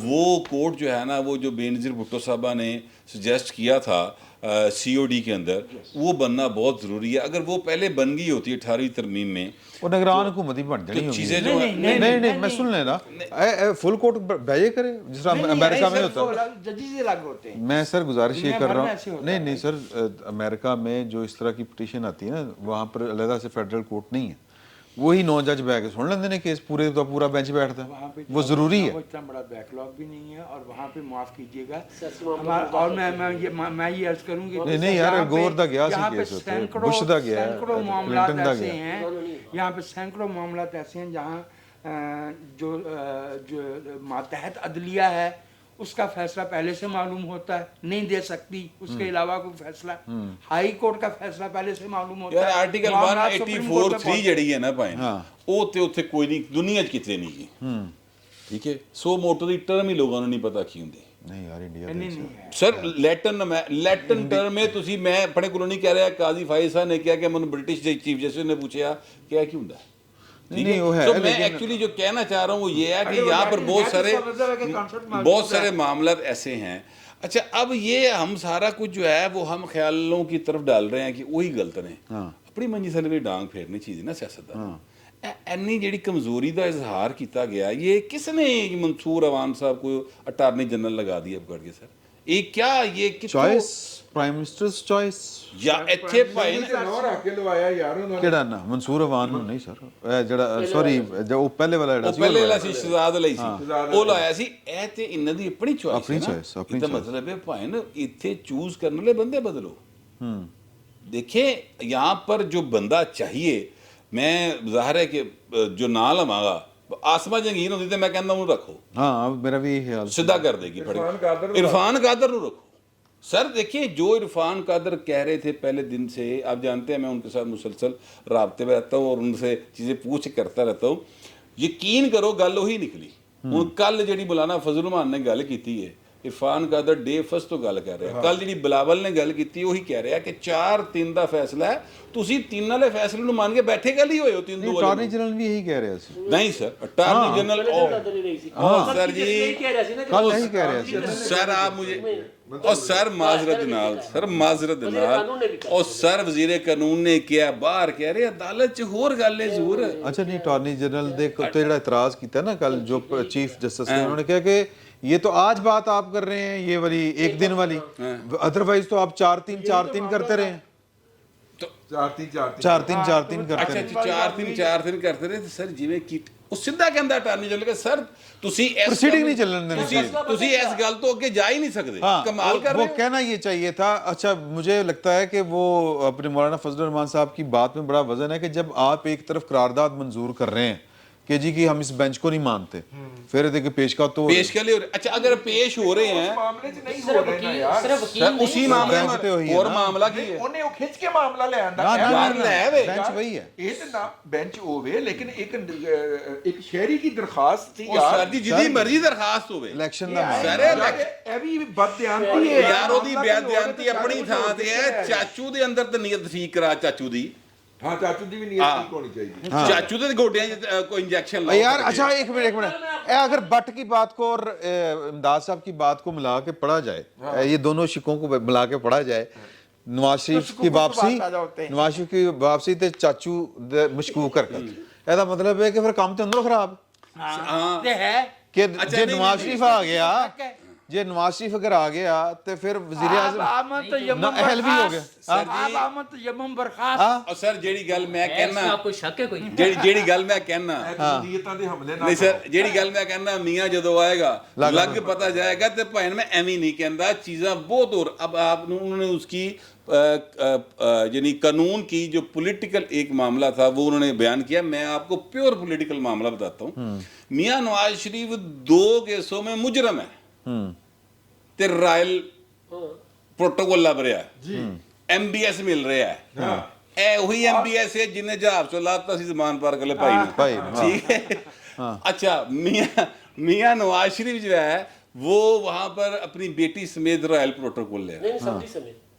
D: وہ کورٹ جو ہے نا, وہ جو بے نظیر بھٹو صاحبہ نے سجیسٹ کیا تھا, COD के अंदर, वो बनना बहुत ज़रूरी है। अगर वो पहले बन गई होती 18वीं तरमीम में,
A: ਉਹ ਨਿਗਰਾਨ ਹਕੂਮਤ ਹੀ ਬਣ ਜਾਣੀ
D: तो
A: होगी।
D: चीज़ें जो
A: नहीं नहीं मैं सुन लेना फुल कोर्ट भेजे करे जिस तरह अमेरिका में होता है।
C: जजेस अलग होते हैं।
A: मैं सर गुजारिश ये
C: दुनिया
A: कर
C: भर
A: रहा
C: में ऐसे
A: हूँ,
C: होता
A: नहीं नहीं सर, अमेरिका में जो इस तरह की पिटीशन आती है ना, वहाँ पर अलहदा से फेडरल कोर्ट नहीं है, वही 9 जज बैठ के सुन लेते हैं केस, पूरे तो पूरा बेंच बैठता
C: वहाँ पे
A: है, वो ज़रूरी
C: वो
A: है।
C: इतना बड़ा बैकलॉग भी नहीं है। और वहाँ पे माफ़ कीजिएगा हमारा, और मैं ये अर्ज करूँगी
A: नहीं यार,
C: यहाँ पे-
A: गोर दा गया सी
C: यहाँ पे
A: केस होते,
C: सैकड़ों
A: बुश दा गया है,
C: सैकड़ों मामला
A: क्लिंटन दा
C: ऐसे
A: गया।
C: हैं, यहाँ पे सैकड़ों मामला ऐसे हैं जहाँ जो मातहत अदलिया है उसका फैसला पहले से मालूम होता है, नहीं दे सकती उसके अलावा कोई फैसला। हाई कोर्ट का फैसला पहले से मालूम होता
D: यार
C: है।
D: आर्टिकल
C: मामला सुप्रीम कोर्ट में
D: 184(3) ਜਿਹੜੀ ਹੈ ਨਾ ਭਾਈ,
A: ਹਾਂ।
D: ਉਹ ਤੇ ਉੱਥੇ ਕੋਈ ਨਹੀਂ, ਦੁਨੀਆ 'ਚ ਕਿਤੇ ਨਹੀਂ ਗਈ। ਠੀਕ ਹੈ, ਸੋ ਮੋਟੋ ਦੀ ਟਰਮ ਹੀ ਲੋਕਾਂ ਨੂੰ ਨਹੀਂ ਪਤਾ ਕੀ ਹੁੰਦੀ।
A: नहीं यार इंडिया
C: नहीं,
A: में
C: नहीं है।
D: ਸਰ ਲੈਟਨ ਟਰਮ ਹੈ, ਤੁਸੀਂ, ਮੈਂ ਆਪਣੇ ਕੋਲੋਂ ਨਹੀਂ ਕਹਿ ਰਿਹਾ, ਕਾਜ਼ੀ ਫਾਇਜ਼ ਸਾਹਿਬ ਨੇ ਕਿਹਾ ਕਿ ਮੈਨੂੰ ਬ੍ਰਿਟਿਸ਼ ਦੇ ਚੀਫ ਜਸਟਿਸ ਨੇ पूछा क्या ਕੀ ਹੁੰਦਾ। ठीक
A: नहीं,
D: है,
A: वो है,
D: तो मैं
A: लेकिन-
D: एक्चुअली जो कहना चाह रहा हूँ वो ये है कि यहाँ पर बहुत सारे मामला ऐसे हैं। अच्छा, अब ये हम सारा कुछ जो है वो हम ख्यालों की तरफ डाल रहे हैं कि वही गलत ने, अपनी मंजी थले भी डांग फेरनी चीज़ ना सियासतदान। ਇੰਨੀ ਜਿਹੜੀ ਕਮਜ਼ੋਰੀ ਦਾ ਇਜ਼ਹਾਰ ਕੀਤਾ ਗਿਆ, ये किसने मंसूर अवान साहब को अटारनी जनरल लगा दिया पकड़ के? सर ये क्या, ये
A: चॉइस, प्राइम मिनिस्टर्स चॉइस
D: या ਇੱਥੇ ਭਾਈ
F: ਨੌ ਰੱਖ ਕੇ ਲਵਾਇਆ ਯਾਰ ਉਹਨਾਂ ਨੇ।
A: ਕਿਹੜਾ ਨਾ ਮਨਸੂਰ ਅਵਾਨ ਨੂੰ ਨਹੀਂ ਸਰ, ਇਹ ਜਿਹੜਾ ਸੌਰੀ ਜੋ ਉਹ ਪਹਿਲੇ ਵਾਲਾ ਜਿਹੜਾ
D: ਉਹ ਪਹਿਲੇ ਵਾਲਾ ਸੀ ਸ਼ਹਿਜ਼ਾਦ ਲਈ ਸੀ, ਉਹ ਲਾਇਆ ਸੀ। ਇਹ ਤੇ ਇਹਨਾਂ ਦੀ ਆਪਣੀ ਚੋਇਸ
A: ਆਪਣੀ choice, ਆਪਣੀ
D: ਇਹਦਾ
A: choice।
D: ਮਤਲਬ ਹੈ ਭਾਈ ਨਾ, ਇੱਥੇ ਚੂਜ਼ ਕਰਨ ਵਾਲੇ ਬੰਦੇ ਬਦਲੋ। देखिए यहाँ पर जो बंदा चाहिए, मैं ज़ाहिर है कि जो ना लवांगा, आसमा जंगीर होती तो मैं कहना हूँ रखो,
A: हाँ मेरा भी यही हाल।
D: सीधा कर देगी इरफान कादर को रखो। सर देखिए, जो इरफान कादर कह रहे थे पहले दिन से, आप जानते हैं मैं उनके साथ मुसलसल राब्ते में रहता हूँ और उनसे चीज़ें पूछ करता रहता हूँ। यकीन करो गल वही निकली। ਹੁਣ ਕੱਲ ਜਿਹੜੀ ਮੌਲਾਨਾ ਫਜ਼ਲ ਰਹਿਮਾਨ ਨੇ ਗੱਲ ਕੀਤੀ ਹੈ, ਇਰਫਾਨ ਕਾਦਰ ਡੇ ਫਸਟ ਤੋਂ ਗੱਲ ਕਰ ਰਿਹਾ। ਕੱਲ ਜਿਹੜੀ ਬਿਲਾਵਲ ਨੇ ਗੱਲ ਕੀਤੀ, ਉਹੀ ਕਹਿ ਰਿਹਾ ਕਿ 4-3 ਦਾ ਫੈਸਲਾ ਹੈ, ਤੁਸੀਂ 3 ਵਾਲੇ ਫੈਸਲੇ ਨੂੰ ਮੰਨ ਕੇ ਬੈਠੇ ਗੱਲ ਹੀ ਹੋਏ ਹੋ 3-2 ਵਾਲੇ।
A: ਅਟਾਰਨੀ ਜਨਰਲ ਵੀ ਇਹੀ ਕਹਿ ਰਿਹਾ ਸੀ।
D: ਨਹੀਂ ਸਰ, ਅਟਾਰਨੀ ਜਨਰਲ सर जी
A: ਕੱਲ ਇਹੀ ਕਹਿ ਰਿਹਾ ਸੀ।
D: सर आप मुझे और सर माजरत नाल, सर माजरत नाल, और सर वजीर कानून ने किया बाहर कह रहे अदालत च होर गल है जरूर।
A: अच्छा नहीं, अटॉर्नी जनरल ਦੇ ਉੱਤੇ ਜਿਹੜਾ ਇਤਰਾਜ਼ ਕੀਤਾ ਨਾ ਕੱਲ ਜੋ चीफ जस्टिस ने, उन्होंने कहा कि ये तो आज बात आप कर रहे हैं, ये वाली एक दिन वाली, अदरवाइज तो आप 4-3 करते रहे।
F: तो 4-3
A: करते रहे।
D: अच्छा 4-3 करते रहे। सर जिवें की ਉਹ ਸਿੱਧਾ ਕਹਿੰਦਾ ਅਟਾਰਨੀ ਜਨਰਲ ਕਿ ਸਰ ਤੁਸੀਂ ਇਸ
A: प्रोसीडिंग नहीं चलने देनी चाहिए।
D: ਤੁਸੀਂ ਇਸ ਗੱਲ ਤੋਂ ਅੱਗੇ ਜਾ ਹੀ ਨਹੀਂ ਸਕਦੇ।
A: हाँ,
D: कमाल कर
A: वो
D: रहे हो।
A: कहना ये चाहिए था। अच्छा मुझे लगता है कि वो अपने मौलाना फजल रहमान साहब की बात में बड़ा वजन है कि जब आप एक तरफ करारदाद मंजूर कर रहे हैं कि जी कि हम इस बेंच को नहीं मानते, फिर देखिए पेश का तो
D: पेश के लिए अच्छा अगर पेश हो रहे हैं
F: ਮਾਮਲੇ 'ਚ ਨਹੀਂ ਹੋ ਰਹੇ ਨਾ ਯਾਰ।
D: सर उसी मामले
A: बेंच पे हुई
D: में
A: है
D: और
A: ना।
D: मामला की है
F: ਉਹਨੇ ਉਹ ਖਿੱਚ ਕੇ ਮਾਮਲਾ ਲੈ ਆਂਦਾ।
A: ना, ना,
D: यार
A: ना,
D: ले वे।
A: बेंच वही है।
F: ਇਹ ਤੇ ਨਾ ਬੈਂਚ ਹੋਵੇ, ਲੇਕਿਨ ਇੱਕ ਸ਼ਹਿਰੀ ਦੀ ਦਰਖਾਸਤ ਸੀ
D: ਉਹ
F: ਯਾਰ।
D: ਸਰ ਦੀ ਜਿੱਦੀ ਮਰਜ਼ੀ ਦਰਖਾਸਤ ਹੋਵੇ,
A: इलेक्शन का मामला।
D: ਸਰ
F: ਇਹ ਵੀ ਬਦਿਆਨਤੀ ਹੈ
D: ਯਾਰ ਉਹਦੀ ਬੇਅਦਬੀ ਆਪਣੀ ਥਾਂ ਤੇ ਹੈ। ਚਾਚੂ ਦੇ ਅੰਦਰ ਤਾਂ ਨੀਅਤ ਠੀਕ ਕਰਾ ਚਾਚੂ ਦੀ।
F: ਹਾਂ, ਚਾਚੂ ਦੀ ਵੀ ਨੀਅਤ ਠੀਕ ਹੋਣੀ ਚਾਹੀਦੀ।
D: ਚਾਚੂ ਦੇ ਗੋਡਿਆਂ 'ਚ ਕੋਈ इंजेक्शन लाओ
A: यार अच्छा एक मिनट अगर भट्ट की बात को और इमदाद साहब की बात को मिला के पढ़ा जाए, ये दोनों शिकों को मिला के पढ़ा जाए, नवाज शरीफ की वापसी ते चाचू दे मशकूक करके, ਇਹਦਾ ਮਤਲਬ ਹੈ ਕਿ ਫਿਰ ਕੰਮ ਤੇ ਅੰਦਰੋਂ ਖਰਾਬ।
D: ਹਾਂ
C: ये है
A: ਕਿ
D: अच्छा,
A: ਜੇ
D: नहीं,
A: ਨਵਾਜ਼
D: नहीं,
A: ਸ਼ਰੀਫ ਆ ਗਿਆ, ਜੇ ਨਵਾਜ਼ ਸ਼ਰੀफ अगर आ गया तो फिर वजीर आज़म
C: आमद यमन
A: अहल भी हो गया।
C: आप आमद यमन बर्खास्त।
D: और सर ਜਿਹੜੀ ਗੱਲ ਮੈਂ ਕਹਿਣਾ,
E: आपको शक है कोई?
D: ਜਿਹੜੀ ਗੱਲ ਮੈਂ ਕਹਿਣਾ,
F: ਨੀਅਤਾਂ ਦੇ ਹਮਲੇ ਨਾਲ
D: ਨਹੀਂ ਸਰ ਜਿਹੜੀ ਗੱਲ ਮੈਂ ਕਹਿੰਦਾ, ਮੀਆਂ ਜਦੋਂ ਆਏਗਾ ਲੱਗ ਪਤਾ ਜਾਏਗਾ। ਤੇ ਭੈਣ ਮੈਂ ਐਵੇਂ ਨਹੀਂ ਕਹਿੰਦਾ, ਚੀਜ਼ਾਂ ਬਹੁਤ ਹੋਰ। अब आपने उन्होंने उसकी यानी कानून की जो पॉलिटिकल एक मामला था वो उन्होंने बयान किया। मैं आपको प्योर पॉलिटिकल मामला बताता हूँ। मियाँ नवाज शरीफ 2 केसों में मुजरम है ते रॉयल प्रोटोकॉल लग रहा है, MBS मिल रहा है। ਇਹ ਉਹੀ MBS है जिन्हें जहाज चो लाता सी जमान पार कर ले भाई
A: भाई,
D: ने, ठीक है। अच्छा मियाँ नवाज शरीफ जो है वो वहां पर अपनी बेटी समेत रॉयल प्रोटोकॉल ले रहे हैं।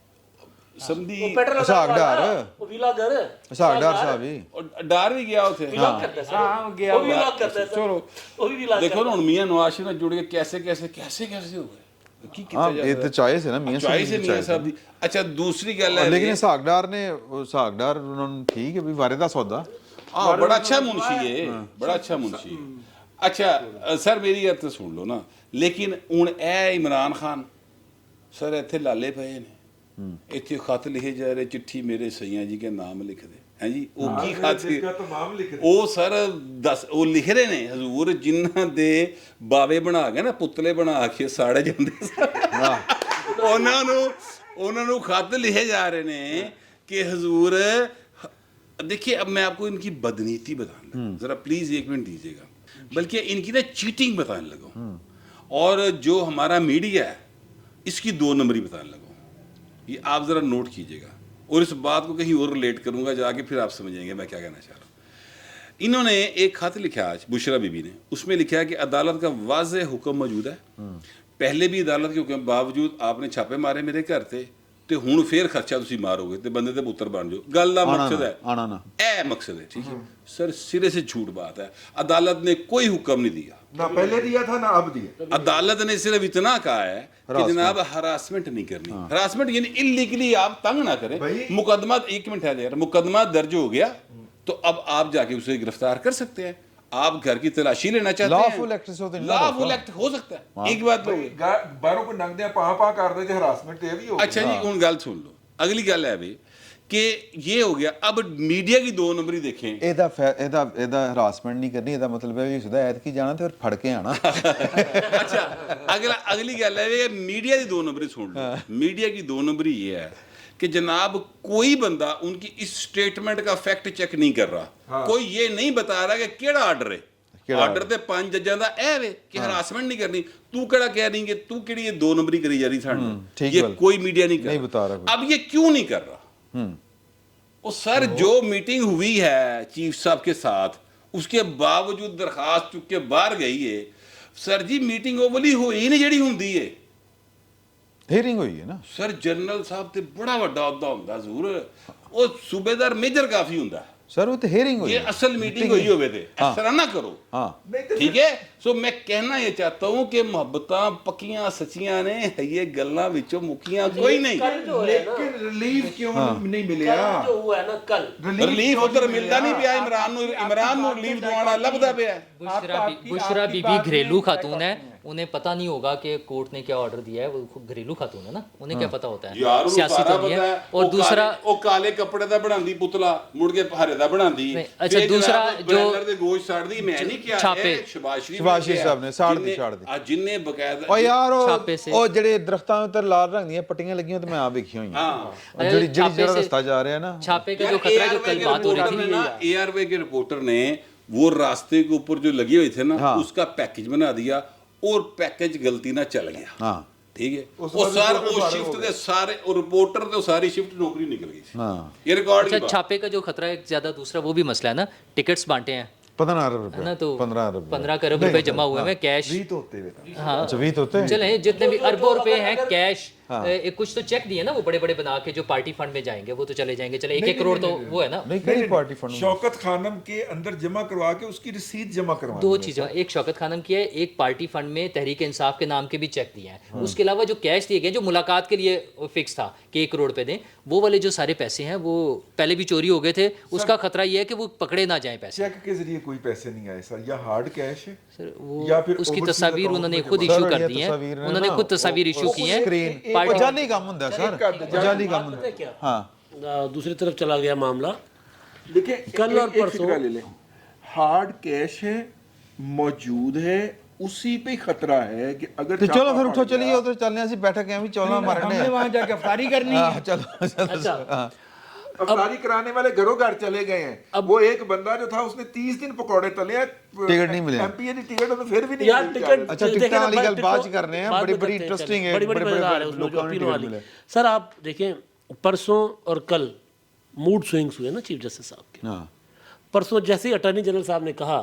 D: समझी
A: ਸਾਗਦਾਰ
B: ਉਹ ਵਿਲਾਗਰ
A: ਸਾਗਦਾਰ ਸਾਹਿਬ ਹੀ
D: और डर भी गया उसे।
B: ਵਿਲਾਗ ਕਰਦਾ ਸੀ।
C: हाँ गया
B: ਉਹ ਵੀ ਵਿਲਾਗ ਕਰਦਾ ਸੀ।
D: चलो
B: ਉਹ ਵੀ ਵਿਲਾਗ
D: देखो ना, मियाँ नवाज शरीफ जुड़ के कैसे कैसे कैसे कैसे हो गए। ਕੀ
A: ਹਾਂ
D: ਕੀਤਾ
A: ਇਹ ਤਾਂ ਚॉइस ਹੈ ਨਾ ਮੀਆਂ
D: ਚॉइस ਹੈ ਮੀਆਂ ਸਾਹਿਬ ਦੀ। ਅੱਛਾ ਦੂਸਰੀ ਗੱਲ ਹੈ
A: ਲੇਕਿਨ ਸਾਗਦਾਰ ਉਹਨਾਂ ਨੂੰ ਠੀਕ ਹੈ ਵੀ ਵਾਰੇ ਦਾ ਸੌਦਾ
D: हाँ बड़ा अच्छा मुंशी है, बड़ा अच्छा मुंशी है। अच्छा सर मेरी गल तो सुन लो ना, लेकिन हुण ए इमरान खान सर इत्थे लाले पए ने, इत्थे खत लिखे जा रहे, चिट्ठी मेरे सैयां जी के नाम लिख दे हैं जी, वो की खत वो सर दस वो लिख रहे ने हजूर जिन्हां दे बावे बना के ना पुतले बना के साड़े जांदे उन्हां नूं खत लिखे जा रहे ने कि हजूर देखिए। अब मैं आपको इनकी बदनीति बताने लगा, जरा प्लीज एक मिनट दीजिएगा, बल्कि इनकी ना चीटिंग बताने लगा, और जो हमारा मीडिया है इसकी 2 नंबरी बताने लगा। ये आप जरा नोट कीजिएगा, और इस बात को कहीं और रिलेट करूंगा जाके, फिर आप समझेंगे मैं क्या कहना चाह रहा हूँ। इन्होंने एक खत लिखा आज बुशरा बीबी ने, उसमें लिखा है कि अदालत का वाज़ेह हुक्म मौजूद है, पहले भी अदालत के हुक्म के बावजूद आपने छापे मारे मेरे घर ते ਤੇ ਹੁਣ ਫੇਰ ਖਰਚਾ ਤੁਸੀਂ ਮਾਰੋਗੇ ਤੇ ਬੰਦੇ ਦੇ ਪੁੱਤਰ ਬਣ ਜਾਓ। ਗੱਲ ਦਾ ਮਕਸਦ ਹੈ
A: ਆਣਾ ਨਾ,
D: ਇਹ ਮਕਸਦ है, ठीक है सर। सिरे से झूठ बात है, अदालत ने कोई हुक्म नहीं दिया,
F: ना पहले दिया था ना अब दिया।
D: अदालत ने सिर्फ इतना कहा है कि जनाब हरासमेंट नहीं करनी। हरासमेंट यानी इलीगली आप तंग ना करें। मुकदमा, एक मिनट है यार, मुकदमा दर्ज हो गया तो अब आप जाके उसे गिरफ्तार कर सकते हैं। आप घर की तलाशी लेना चाहते हैं,
A: लॉफुल एक्ट से
D: लॉफुल एक्ट हो सकता है। एक बात हो
F: ਬਾਹਰੋਂ ਕੋ ਨੰਗਦੇ ਪਾ ਕਰਦੇ ਤੇ ਹਰਾਸਮੈਂਟ ਇਹ ਵੀ ਹੋ
D: अच्छा जी ਹੁਣ ਗੱਲ ਸੁਣ ਲਓ। अगली गल है भाई कि ये हो गया, अब मीडिया की 2 नंबरी देखें।
A: ਇਹਦਾ ਹਰਾਸਮੈਂਟ ਨਹੀਂ ਕਰਨੀ, ਇਹਦਾ ਮਤਲਬ ਹੈ ਵੀ ਸਿੱਧਾ ਐਤਕੀ ਜਾਣਾ ਤੇ ਫਿਰ ਫੜ ਕੇ ਆਣਾ।
D: अच्छा अगली गल है मीडिया की 2 नंबरी सुन लो। मीडिया की 2 नंबरी ये है कि जनाब कोई बंदा उनकी इस स्टेटमेंट का फैक्ट चेक नहीं कर रहा, कोई ये नहीं बता रहा कि केड़ा आर्डर है। आर्डर ते 5 जजां दा ए वे कि हरासमेंट नहीं करनी, तू केड़ा कह रही है, तू केड़ी ये 2 नंबरी करी जा रही सानू, ये कोई मीडिया नहीं
A: बता रहा।
D: अब ये क्यों नहीं कर रहा? वो सर जो मीटिंग हुई है चीफ साहब के साथ, उसके बावजूद दरखास्त चुक के बाहर गई है। सर जी मीटिंग वो वाली होई नहीं जेड़ी हुंदी है।
A: ਹੀਅਰਿੰਗ ਹੋਈ ਹੈ ਨਾ
D: सर जनरल साहब ते बड़ा वड्डा अहुदा हुंदा हजूर, वो सूबेदार मेजर काफी हुंदा।
A: सर वो तो हीयरिंग हुई
D: ये असल मीटिंग हुई होवे थे, इस तरह ना करो।
A: हाँ
D: ठीक है। सो मैं कहना ये चाहता हूँ कि मोहब्बतां पक्कियां सच्चियां ने, ये गल्लां विचों मुक्कियां कोई नहीं।
B: कल जो है ना,
F: लेकिन रिलीफ क्यों नहीं मिलिया?
B: कल जो हुआ है ना, कल
D: रिलीफ उधर मिलता नहीं पिया। इमरान नूं रिलीफ दवाना लभदा पिया।
E: बुशरा बीबी घरेलू खातून है, उन्हें पता नहीं होगा कि कोर्ट ने क्या ऑर्डर दिया है। वो घरेलू खातून है ना, उन्हें क्या पता होता है,
D: यार
E: सियासी तो नहीं है। और दूसरा
D: वो काले कपड़े दा बनांदी पुतला, मुड़ के हरे दा बनांदी।
E: अच्छा दूसरा जो
D: दे गोश्त साड़दी, मैं नहीं किया
E: छापे
D: शबाश
A: ਸ਼ਿਵਾਸ਼ੀ ਸਾਹਿਬ ਨੇ ਸਾੜ ਦੀ
D: जिन्ने बकायदा
A: ਓ ਯਾਰ
E: ਛਾਪੇ ਸੇ
A: ਉਹ ਜਿਹੜੇ ਦਰਖਤਾਂ ਉੱਤੇ ਲਾਲ ਰੰਗ ਦੀਆਂ ਪੱਟੀਆਂ ਲੱਗੀਆਂ ਤੇ ਮੈਂ ਆ ਵੇਖੀਆਂ ਹੋਈਆਂ।
D: हाँ
A: ਜਿਹੜਾ ਰਸਤਾ ਜਾ ਰਿਹਾ ਨਾ,
E: छापे का जो खतरा जो कल बात हो रही थी,
D: एआरवे के रिपोर्टर ने वो रास्ते के ऊपर जो लगे हुए थे ना, उसका पैकेज बना दिया और पैकेज गलती ना चल गया।
A: हाँ
D: ठीक है। वो सारे वो शिफ्ट के सारे और रिपोर्टर तो सारी शिफ्ट नौकरी निकल गई थी। ये रिकॉर्ड की
E: अच्छा
D: बात।
E: छापे का जो खतरा है ज्यादा, दूसरा वो भी मसला है ना, टिकट्स बांटे हैं
A: 15 अरब रुपए
E: है ना, तो
A: 15 अरब
E: 15 करोड़ रुपए जमा हुए हैं कैश। हाँ
A: अच्छा 20 होते हैं।
E: चले जितने भी अरबों रुपए हैं कैश, कुछ तो चेक दिए ना वो बड़े बड़े बना के जो पार्टी फंड में जाएंगे, वो तो चले जाएंगे। चले 1-1 करोड़ तो वो है ना।
A: नहीं कई पार्टी फंड
F: शौकत खानम के अंदर जमा करवा के उसकी रसीद जमा करवा
E: 2 चीज़ें, एक शौकत खानम की है, एक पार्टी फंड में तहरीक इंसाफ के नाम के भी चेक दिए हैं। उसके अलावा जो कैश दिए गए जो मुलाकात के लिए फिक्स था कि 1 करोड़ रुपए दें, वो वाले जो सारे पैसे हैं वो पहले भी चोरी हो गए थे। उसका खतरा ये है कि वो पकड़े ना जाएं पैसे।
F: चेक के जरिए कोई पैसे नहीं आए सर, या हार्ड कैश है
E: सर वो
F: या फिर
E: उसकी
F: overseas
E: तस्वीर
F: account
E: उन्होंने
F: में
E: खुद
F: जमा।
E: इशू
A: सर,
E: कर
A: ये
E: दी है,
A: तस्वीर है
E: उन्होंने
A: ना,
E: खुद तस्वीर इशू की है।
A: स्क्रीन
E: पार्टी
A: जाली काम ਹੁੰਦਾ सर, जाली काम ਹੁੰਦਾ।
B: क्या
A: हाँ
B: दूसरी तरफ चला गया मामला।
F: देखिए
B: कल और परसों
F: ले लें, हार्ड कैश है मौजूद है, उसी पे खतरा है कि अगर
A: तो चलो
F: छापा
A: फिर उठो
F: पड़
A: चलिए
F: गया-
A: उधर चलने हैं, बैठक हैं भी चौला मारने
C: हमने वहाँ जाके अफ्तारी करनी
A: हाँ
C: है।
A: चलो चलो
B: अच्छा।
A: हाँ।
F: अफ्तारी कराने वाले घरों घर चले गए हैं। वो एक बंदा जो था उसने 30 दिन पकौड़े तले हैं,
A: टिकट नहीं मिले।
F: एमपीए की टिकट तो फिर भी नहीं
B: यार
F: मिली
B: टिकट
A: अच्छा,
B: देखें
A: टिकट
B: ना,
A: वाली
B: बड़े
A: गल बाद
B: टिकट-
A: कर रहे हैं,
B: बाद
A: बड़ी
B: में
A: बड़ी
B: करते हैं,
A: इंटरेस्टिंग है,
B: बड़ी
A: बड़े
B: मजेदार है उसमें जो
A: लोगों ने
B: अपील
A: टिकट
B: वाली।
A: मिले।
B: सर आप देखें परसों और कल मूड स्विंग्स हुए ना चीफ जस्टिस साहब के।
A: हाँ
B: परसों जैसे ही अटॉर्नी जनरल साहब ने कहा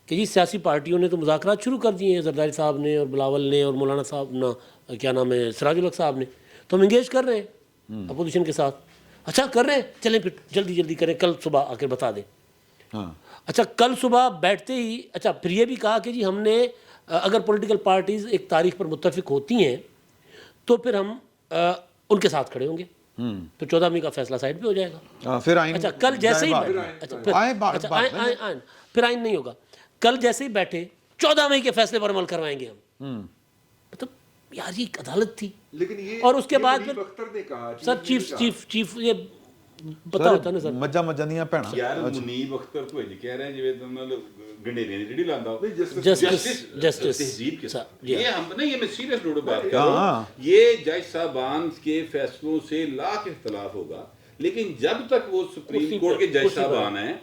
B: कि जी सियासी पार्टियों ने तो मुज़ाकरात शुरू कर दिए हैं, जरदारी साहब ने और बिलावल ने और मौलाना साहब ना क्या नाम है सिराजुल हक साहब ने, तो हम इंगेज कर रहे हैं अपोजिशन के साथ। अच्छा कर रहे हैं, चलें फिर जल्दी जल्दी करें, कल सुबह आकर बता दें।
A: हाँ
B: अच्छा कल सुबह बैठते ही अच्छा फिर ये भी कहा कि जी हमने अगर पॉलिटिकल पार्टीज़ एक तारीख पर मुत्तफिक होती हैं تو پھر ہم ان کے ساتھ کھڑے ہوں گے، تو 14 مئی کا فیصلہ سائڈ پہ ہو جائے گا.
A: پھر آئین
B: اچھا کل جیسے ہی پھر آئین نہیں ہوگا. کل جیسے ہی بیٹھے 14 مئی کے فیصلے پر عمل کروائیں گے ہم. مطلب یار یہ عدالت تھی.
F: لیکن یہ
B: اور اس کے بعد
F: منیب اختر نے کہا
B: سر چیف یہ پتا ہوتا ہے نا سر.
A: مجھا مجانیاں پینا
D: یار منیب اختر تو یہ کہہ رہے ہیں جویں تم گنڈیرے نے ریڑھی لاندا ہو
B: جسٹس
D: تہذیب کے ساتھ. یہ ہم نہیں، یہ میں سیریس نوٹ بات کر رہا ہوں. یہ جج صاحبان کے فیصلوں سے لاکھ اختلاف ہوگا، لیکن جب تک وہ سپریم کورٹ کے جج صاحبان ہیں،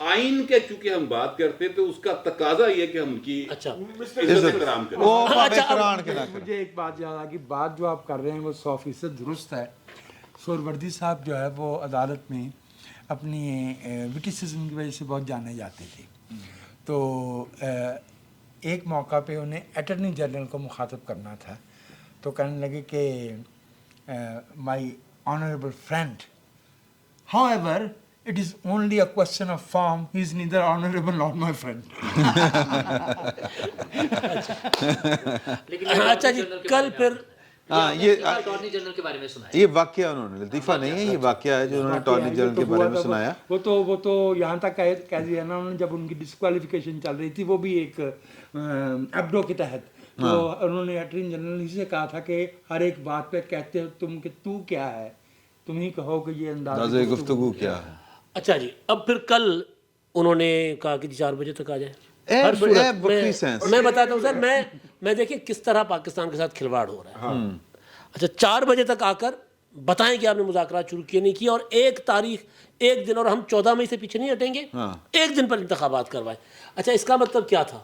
D: آئین کے چونکہ ہم بات کرتے تو اس کا تقاضا یہ کہ ہم کی عزت احترام کریں.
C: مجھے ایک بات یاد آ گئی، بات جو آپ کر رہے ہیں وہ 100% درست ہے. سہروردی صاحب جو ہے وہ عدالت میں اپنی وٹیسزم کی وجہ سے بہت جانے جاتے تھے. تو ایک موقع پہ انہیں اٹارنی جنرل کو مخاطب کرنا تھا، تو کہنے لگے کہ my honourable friend, however it is only a question of form, he is neither honorable nor my friend.
B: اچھا جی کل پھر
A: یہ
E: اٹارنی جنرل کے بارے میں سنا ہے.
A: یہ واقعہ انہوں نے لطیفہ نہیں ہے، یہ واقعہ ہے جو انہوں نے اٹارنی جنرل کے بارے میں سنایا.
C: وہ تو یہاں تک کہہ دیا نا انہوں نے، جب ان کی ڈسکوالیفیکیشن چل رہی تھی وہ بھی ایک ایبڈو کے تحت، تو انہوں نے اٹارنی جنرل سے کہا تھا کہ ہر ایک بات پہ کہتے ہو تم کہ تو کیا ہے، تم ہی کہو کہ یہ انداز
A: گفتگو کیا ہے.
B: اچھا جی اب پھر کل انہوں نے کہا کہ 4 بجے تک آ جائے. میں بتاتا ہوں سر، میں دیکھیں کس طرح پاکستان کے ساتھ کھلواڑ ہو رہا ہے. اچھا 4 بجے تک آ کر بتائیں کہ آپ نے مذاکرات شروع کیے نہیں کیے، اور ایک تاریخ ایک دن، اور ہم 14 مئی سے پیچھے نہیں ہٹیں گے، ایک دن پر انتخابات کروائے. اچھا اس کا مطلب کیا تھا؟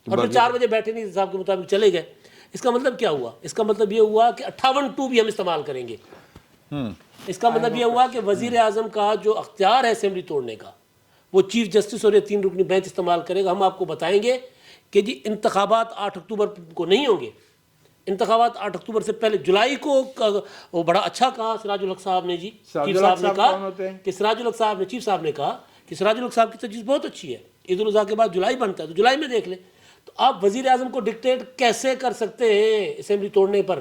B: اور پھر 4 بجے بیٹھے نہیں صاحب کے مطابق چلے گئے. اس کا مطلب کیا ہوا؟ اس کا مطلب یہ ہوا کہ 58(2) بھی ہم استعمال کریں گے. اس کا مطلب یہ ہوا کہ وزیر اعظم کا جو اختیار ہے اسمبلی توڑنے کا، وہ چیف جسٹس اور یہ 3 رکنی بینچ استعمال کرے گا. ہم آپ کو بتائیں گے کہ جی انتخابات 8 اکتوبر کو نہیں ہوں گے. انتخابات 8 اکتوبر سے پہلے جولائی کو. وہ بڑا اچھا کہا سراج الحق صاحب نے جی، چیف صاحب نے کہا کہ سراج الحق صاحب نے، چیف صاحب نے کہا کہ سراج الحق صاحب کی تجویز بہت اچھی ہے، عید الاضحیٰ کے بعد جولائی بنتا ہے تو جولائی میں دیکھ لیں. تو آپ وزیر اعظم کو ڈکٹیٹ کیسے کر سکتے ہیں اسمبلی توڑنے پر؟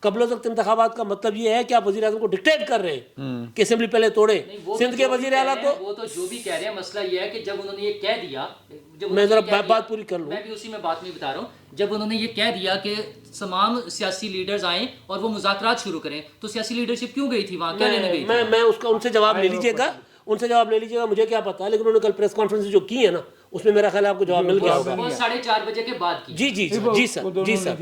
B: قبل از وقت انتخابات کا مطلب یہ ہے کہ آپ وزیر اعظم کو ڈکٹیٹ کر رہے ہیں کہ اسمبلی پہلے توڑیں. سندھ کے وزیر اعلیٰ کو
E: وہ تو جو بھی کہہ رہے ہیں، مسئلہ یہ ہے کہ جب انہوں نے یہ کہہ دیا،
B: میں ذرا بات پوری کر لوں،
E: میں بھی اسی میں بات نہیں بتا رہا ہوں. جب انہوں نے یہ کہہ دیا کہ تمام سیاسی لیڈرز آئیں اور وہ مذاکرات شروع کریں، تو سیاسی لیڈرشپ کیوں گئی تھی وہاں؟ کیا لینے گئی تھی؟
B: میں اس کا ان سے جواب لے لیجیے گا، ان سے جواب لے لیجیے گا، مجھے کیا پتا. لیکن انہوں نے کل پریس کانفرنس جو کی ہے نا، اس میں میرا خیال ہے آپ کو جواب مل گیا ہوگا.
E: وہ 4:30 بجے کے بعد کی.
B: جی جی جی سر، جی سر.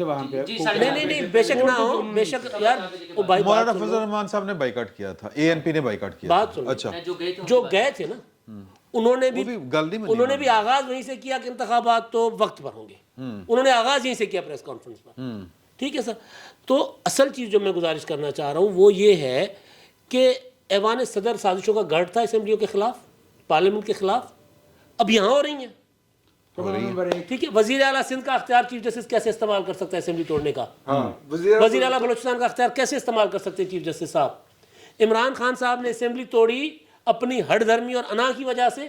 B: نہیں بے شک نہ ہو، بے شک یار.
A: مولانا فضل الرحمان صاحب نے بائیکاٹ کیا تھا، ANP نے بائیکاٹ کیا.
B: بات سنو،
A: اچھا
B: جو گئے تھے نا، انہوں نے بھی آغاز وہیں سے کیا کہ انتخابات تو وقت پر ہوں گے. انہوں نے آغاز یہیں سے کیا پریس کانفرنس پر. ٹھیک ہے سر. تو اصل چیز جو میں گزارش کرنا چاہ رہا ہوں وہ یہ ہے کہ ایوان صدر سازشوں کا گڑھ تھا اسمبلیوں کے خلاف، پارلیمنٹ کے خلاف، اب یہاں ہو رہی ہیں. ٹھیک ہے. وزیر اعلیٰ سندھ کا اختیار چیف جسٹس کیسے استعمال کر سکتا ہے اسمبلی توڑنے کا؟ وزیر اعلیٰ بلوچستان کا اختیار کیسے استعمال کر سکتے ہیں چیف جسٹس صاحب؟ عمران خان صاحب نے اسمبلی توڑی اپنی ہڑ دھرمی اور انا کی وجہ سے.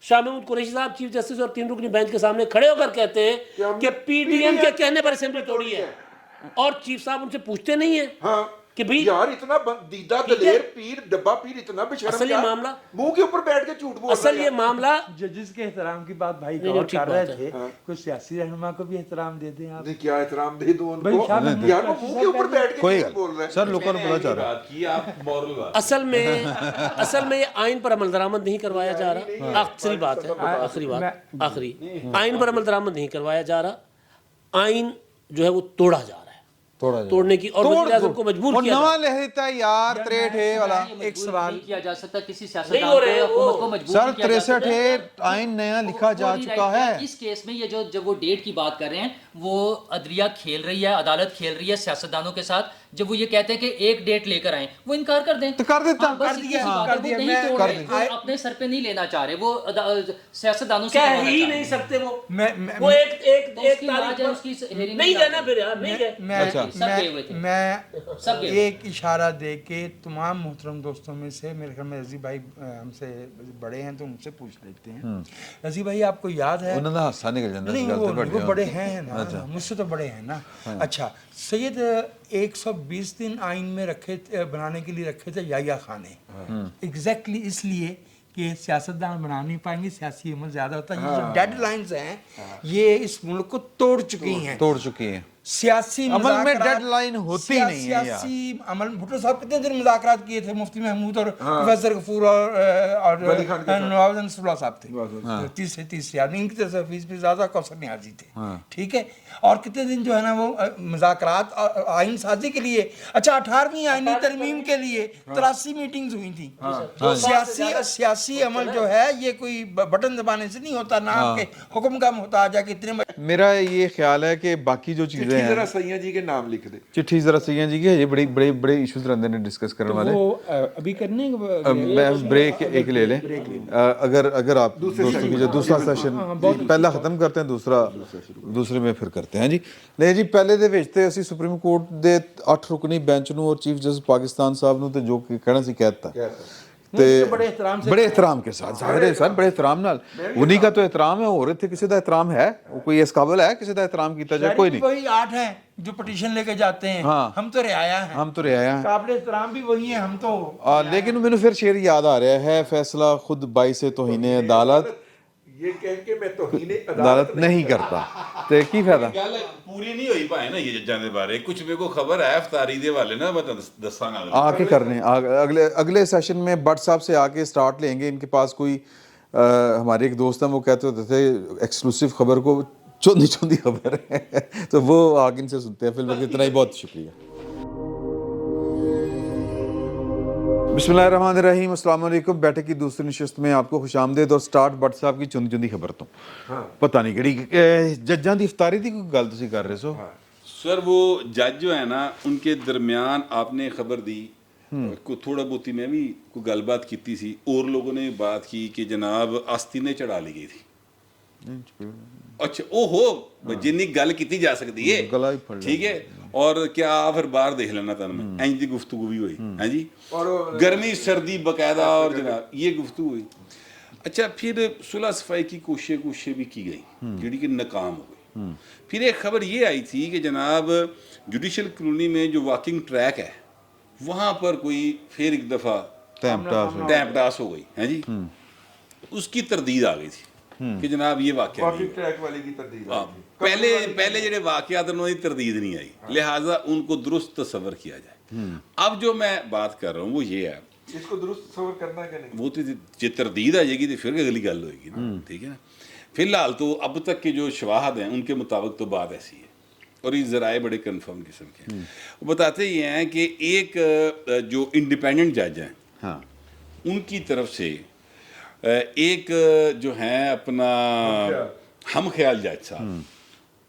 B: شاہ محمود قریشی صاحب چیف جسٹس اور 3 رکنی بینچ کے سامنے کھڑے ہو کر کہتے ہیں کہ PDM کے کہنے پر اسمبلی توڑی ہے، اور چیف صاحب ان سے پوچھتے نہیں ہیں کہ بھئی
F: یار اتنا دیدہ دلیر پیر، ڈبا پیر، اتنا بشرم،
B: اصل یہ معاملہ
F: منہ کے اوپر بیٹھ کے جھوٹ بول رہا ہے.
B: اصل یہ معاملہ
C: ججز کے احترام کی بات بھائی غور کر رہے تھے، کوئی سیاسی رہنما کو بھی احترام دے دیں آپ.
F: کیا احترام دے دو ان کو یار، وہ منہ کے اوپر بیٹھ کے
A: کوئی
F: بول رہے ہیں.
A: سر لوگوں نے پتا چل رہا
D: آپ
B: اصل میں یہ آئین پر عمل درآمد نہیں کروایا جا رہا. آخری بات ہے، آخری بات، آخری آئین پر عمل درآمد نہیں کروایا جا رہا. آئین جو ہے وہ توڑا جا رہا ہے، توڑنے کی، اور وزیر اعظم کو مجبور کیا
A: نواں لہتا ہے یار 63 والا.
E: ایک سوال کیا جا سکتا کسی سیاستدان کو حکومت کو مجبور
A: سر
E: کیا جا سکتا
A: 63 آئین نیا لکھا جا چکا ہے.
E: اس کیس میں یہ جو جب وہ ڈیٹ کی بات کر رہے ہیں، وہ عدلیہ کھیل رہی ہے، عدالت کھیل رہی ہے سیاستدانوں کے ساتھ. جب وہ یہ کہتے ہیں کہ ایک ڈیٹ لے کر آئیں، وہ انکار کر دیں
A: تو کر دیتا.
E: اپنے سر پہ نہیں لینا چاہ رہے، وہ سیاستدانوں سے
B: کہہ ہی نہیں سکتے. وہ ایک نہیں گئے نا، پھر یار نہیں گئے.
C: میں ایک اشارہ دے کے تمام محترم دوستوں میں سے، میرے خیال میں رضی بھائی ہم سے بڑے ہیں تو ان سے پوچھ لیتے ہیں. رضی بھائی آپ کو یاد ہے؟
A: انہوں نے ہنسا نکل جاتا ہے.
C: نہیں وہ بڑے ہیں نا، مجھ سے تو بڑے ہیں نا. اچھا سید 120 दिन आइन में बनाने के लिए रखे थे याह्या खान ने, एग्जैक्टली इसलिए कि सियासतदान बना नहीं पाएंगे, सियासी अमल ज़्यादा होता है। ये जो डेडलाइंस हैं ये इस मुल्क को तोड़ चुकी हैं। सियासी
A: अमल में
C: मुज़ाकरात-
A: डेडलाइन होती नहीं है यार।
C: सियासी अमल, भुट्टो साहब कितने दिन मुज़ाकरात किए थे मुफ्ती महमूद और प्रोफेसर गफूर और
F: वली खान के साथ।
C: नवाज नसरुल्लाह साहब थे, तीसरे आदमी, इनकी तरफ से फीस भी ज़्यादा, कौसर नियाज़ी थे, ठीक है। और कितने दिन जो है ना वो मुज़ाकरात आइन साजी के लिए, अच्छा 18वीं आइनी तरमीम के लिए 83 मीटिंग्स हुई थी। सियासी अमल जो है ये कोई बटन दबाने से नहीं होता, ना आपके हुक्म का मोहताज है कि इतने
A: मेरा ये ख्याल है कि बाकी जो चीज़ें
F: चिट्ठी
A: हैं,
F: जरा सैयद जी के नाम लिख दे।
A: चिट्ठी जरा सैया जी की है, ये बड़े इश्यूज रहते हैं डिस्कस करने वाले।
C: वो अभी करने
A: मैं ब्रेक एक ले लें, अगर आप दोस्तों की जो दूसरा सेशन पहला खत्म करते हैं, दूसरे में फिर करते हैं जी। नहीं जी, पहले ਦੇ ਵਿੱਚ ਤੇ ਅਸੀਂ ਸੁਪਰੀਮ ਕੋਰਟ ਦੇ 8 ਰੁਕਨੀ ਬੈਂਚ ਨੂੰ ਔਰ ਚੀਫ ਜਸਟਿਸ ਪਾਕਿस्तान ਸਾਹਿਬ ਨੂੰ ਤੇ ਜੋ ਕਹਿਣਾ ਸੀ ਕਹਿਤਾ ਤੇ बड़े एहतराम के साथ, ज़ाहिर है सर, बड़े एहतराम नाल, उन्हीं का तो एहतराम है, और इत्थे किसी का एहतराम है, कोई इस काबिल है किसी का एहतराम किया जाए? कोई नहीं।
C: वही 8 हैं जो पिटीशन लेके जाते हैं,
A: हाँ।
C: हम तो रियाया हैं,
A: हम तो रियाया हैं,
C: काबिल एहतराम भी वही हैं, हम तो
A: लेकिन मैंने फिर शेर याद आ रहा है, फैसला खुद बाइस तौहीन अदालत
F: ये कह के मैं तौहीन
A: अदालत नहीं करता, ਤੇ ਕੀ ਫਾਇਦਾ?
D: ਗੱਲ ਪੂਰੀ ਨਹੀਂ ਹੋਈ ਭਾਏ ਨਾ ਇਹ ਜੱਜਾਂ ਦੇ ਬਾਰੇ ਕੁਝ ਮੇਰੇ ਕੋ ਖਬਰ ਹੈ ਇਫਤਾਰੀ ਦੇ ਹਵਾਲੇ ਨਾਲ मैं ਦੱਸਾਂਗਾ
A: आके करने अगले सेशन में भट्ट साहब से आके स्टार्ट लेंगे। इनके पास कोई हमारे एक दोस्त हैं, वो कहते होते थे एक्सक्लूसिव खबर को चौंधी खबर है तो वो आगे इनसे सुनते हैं। फिर इतना ही, बहुत शुक्रिया। बिस्मिल्लाहिर्रहमानिर्रहीम, अस्सलाम वालेकुम। बैठक की दूसरी नशिस्त में आपको खुशामदीद। और स्टार्ट भट्ट साहब की चुंदी खबर तो पता नहीं किहड़ी जज्जां दी इफ्तारी दी कोई गल तुसीं कर रहे सो?
D: सर वो जज जो है ना उनके दरमियान आपने खबर दी को थोड़ा बहुती मैं भी कोई गलबात की सी, और लोगों ने बात की कि जनाब आस्तीनें चढ़ा ली गई थी। अच्छा ओहो, जिन्नी गल की जा सकती है,
A: गला ही फड़
D: ठीक है। और क्या फिर बाहर देख लेना था मैं इंज दी गुफ्तगू भी हुई है जी, और गर्मी सर्दी बकायदा, और जनाब ये गुफ्तगू हुई। अच्छा फिर सुलह सफाई की कोशिशें भी की गई जिहड़ी कि नाकाम हो गई। फिर एक खबर ये आई थी कि जनाब जुडिशल कॉलोनी में जो वॉकिंग ट्रैक है वहाँ पर कोई फिर एक दफ़ा टैंपटास हो गई है जी, उसकी तरदीद आ गई थी कि जनाब ये वाकया
F: वॉकिंग ट्रैक वाले की तरदीद आ गई।
D: पहले जो वाकयात उन्होंने तरदीद नहीं आई, लिहाजा उनको दुरुस्त तस्वर किया जाए। अब जो मैं बात कर रहा हूँ वो ये है,
F: इसको दुरुस्त तस्वर करना क्या नहीं,
D: वो तो जो तरदीद आ जाएगी तो फिर अगली गल होगी ना, ठीक है ना। फिलहाल तो अब तक के जो शवाहद हैं उनके मुताबिक तो बात ऐसी है, और ये ज़राए बड़े कन्फर्म किस्म के हैं। वो बताते ये हैं कि एक जो इंडिपेंडेंट जज हैं,
A: हाँ,
D: उनकी तरफ से एक जो हैं अपना हम ख्याल जज साहब,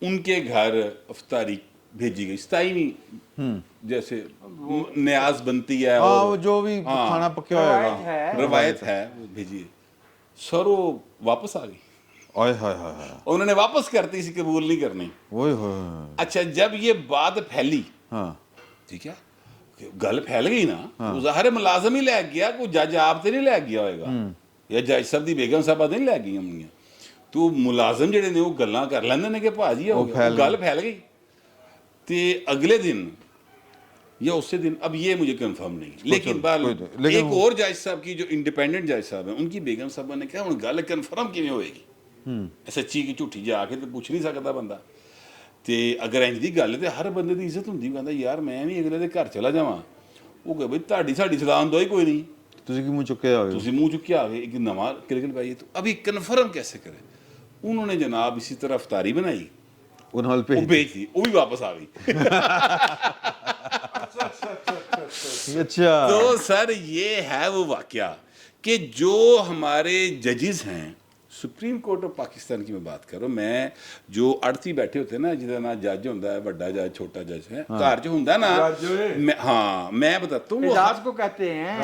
D: उनके घर अफ्तारी भेजी गई 27वीं, जैसे न्याज बनती है
A: हाँ,
D: और
A: वो जो भी खाना पक्या होगा,
D: रवायत है वो भेजी, सर वो वापस आ गई।
A: ओए हाय हाय हाय,
D: उन्होंने वापस करती इसी कबूल नहीं करनी।
A: ओए होए,
D: अच्छा जब ये बात फैली,
A: हाँ,
D: ठीक है, गल फैल गई ना, तो ज़ाहिर मुलाजम ही लै गया, कोई जज आप तो नहीं लै गया होएगा, या जज साहब दी बेगम साहबा नहीं लै गई होंगी, तो मुलाजम ਜਿਹੜੇ ਨੇ ਉਹ ਗੱਲਾਂ ਕਰ ਲੈਂਦੇ ਨੇ कि भाजी हो गया, गल फैल गई। तो अगले दिन या उससे दिन, अब ये मुझे कंफर्म नहीं, लेकिन एक और जज साहब की जो इंडिपेंडेंट जज साहब हैं उनकी बेगम साहबा ने कहा गल कन्फर्म किवें होएगी, सच्ची की झूठी जाके तो पूछ नहीं सकता बंदा। तो अगर इंज दी गल तो हर बंदे की इज्जत होंदी, कहता यार मैं भी अगले के घर चला जावां, वो कहे भाई ਤੁਹਾਡੀ ਸਾਡੀ ਸਲਾਹ ਦੋ ही कोई नहीं,
A: ਤੁਸੀਂ ਕੀ ਮੂੰਹ ਚੁੱਕਿਆ ਹੋਵੇ,
D: ਤੁਸੀਂ ਮੂੰਹ ਚੁੱਕਿਆ ਹੋਵੇ, एक नवा क्रिकल पाइए। तो अभी कन्फर्म कैसे करें? उन्होंने जनाब इसी तरह अफ्तारी बनाई,
A: उन्होंने
D: वो भेज दी, वो भी वापस आ गई।
A: अच्छा,
D: तो सर ये है वो वाकया कि जो हमारे जजेस हैं, सुप्रीम कोर्ट ऑफ पाकिस्तान की मैं बात कर रहा हूँ, मैं जो अड़ती बैठे होते हैं ना, जिसका ना जज होता है, बड़ा जज छोटा जज है, घर जो होता है ना, हाँ मैं बताता हूँ
C: एजाज को कहते हैं,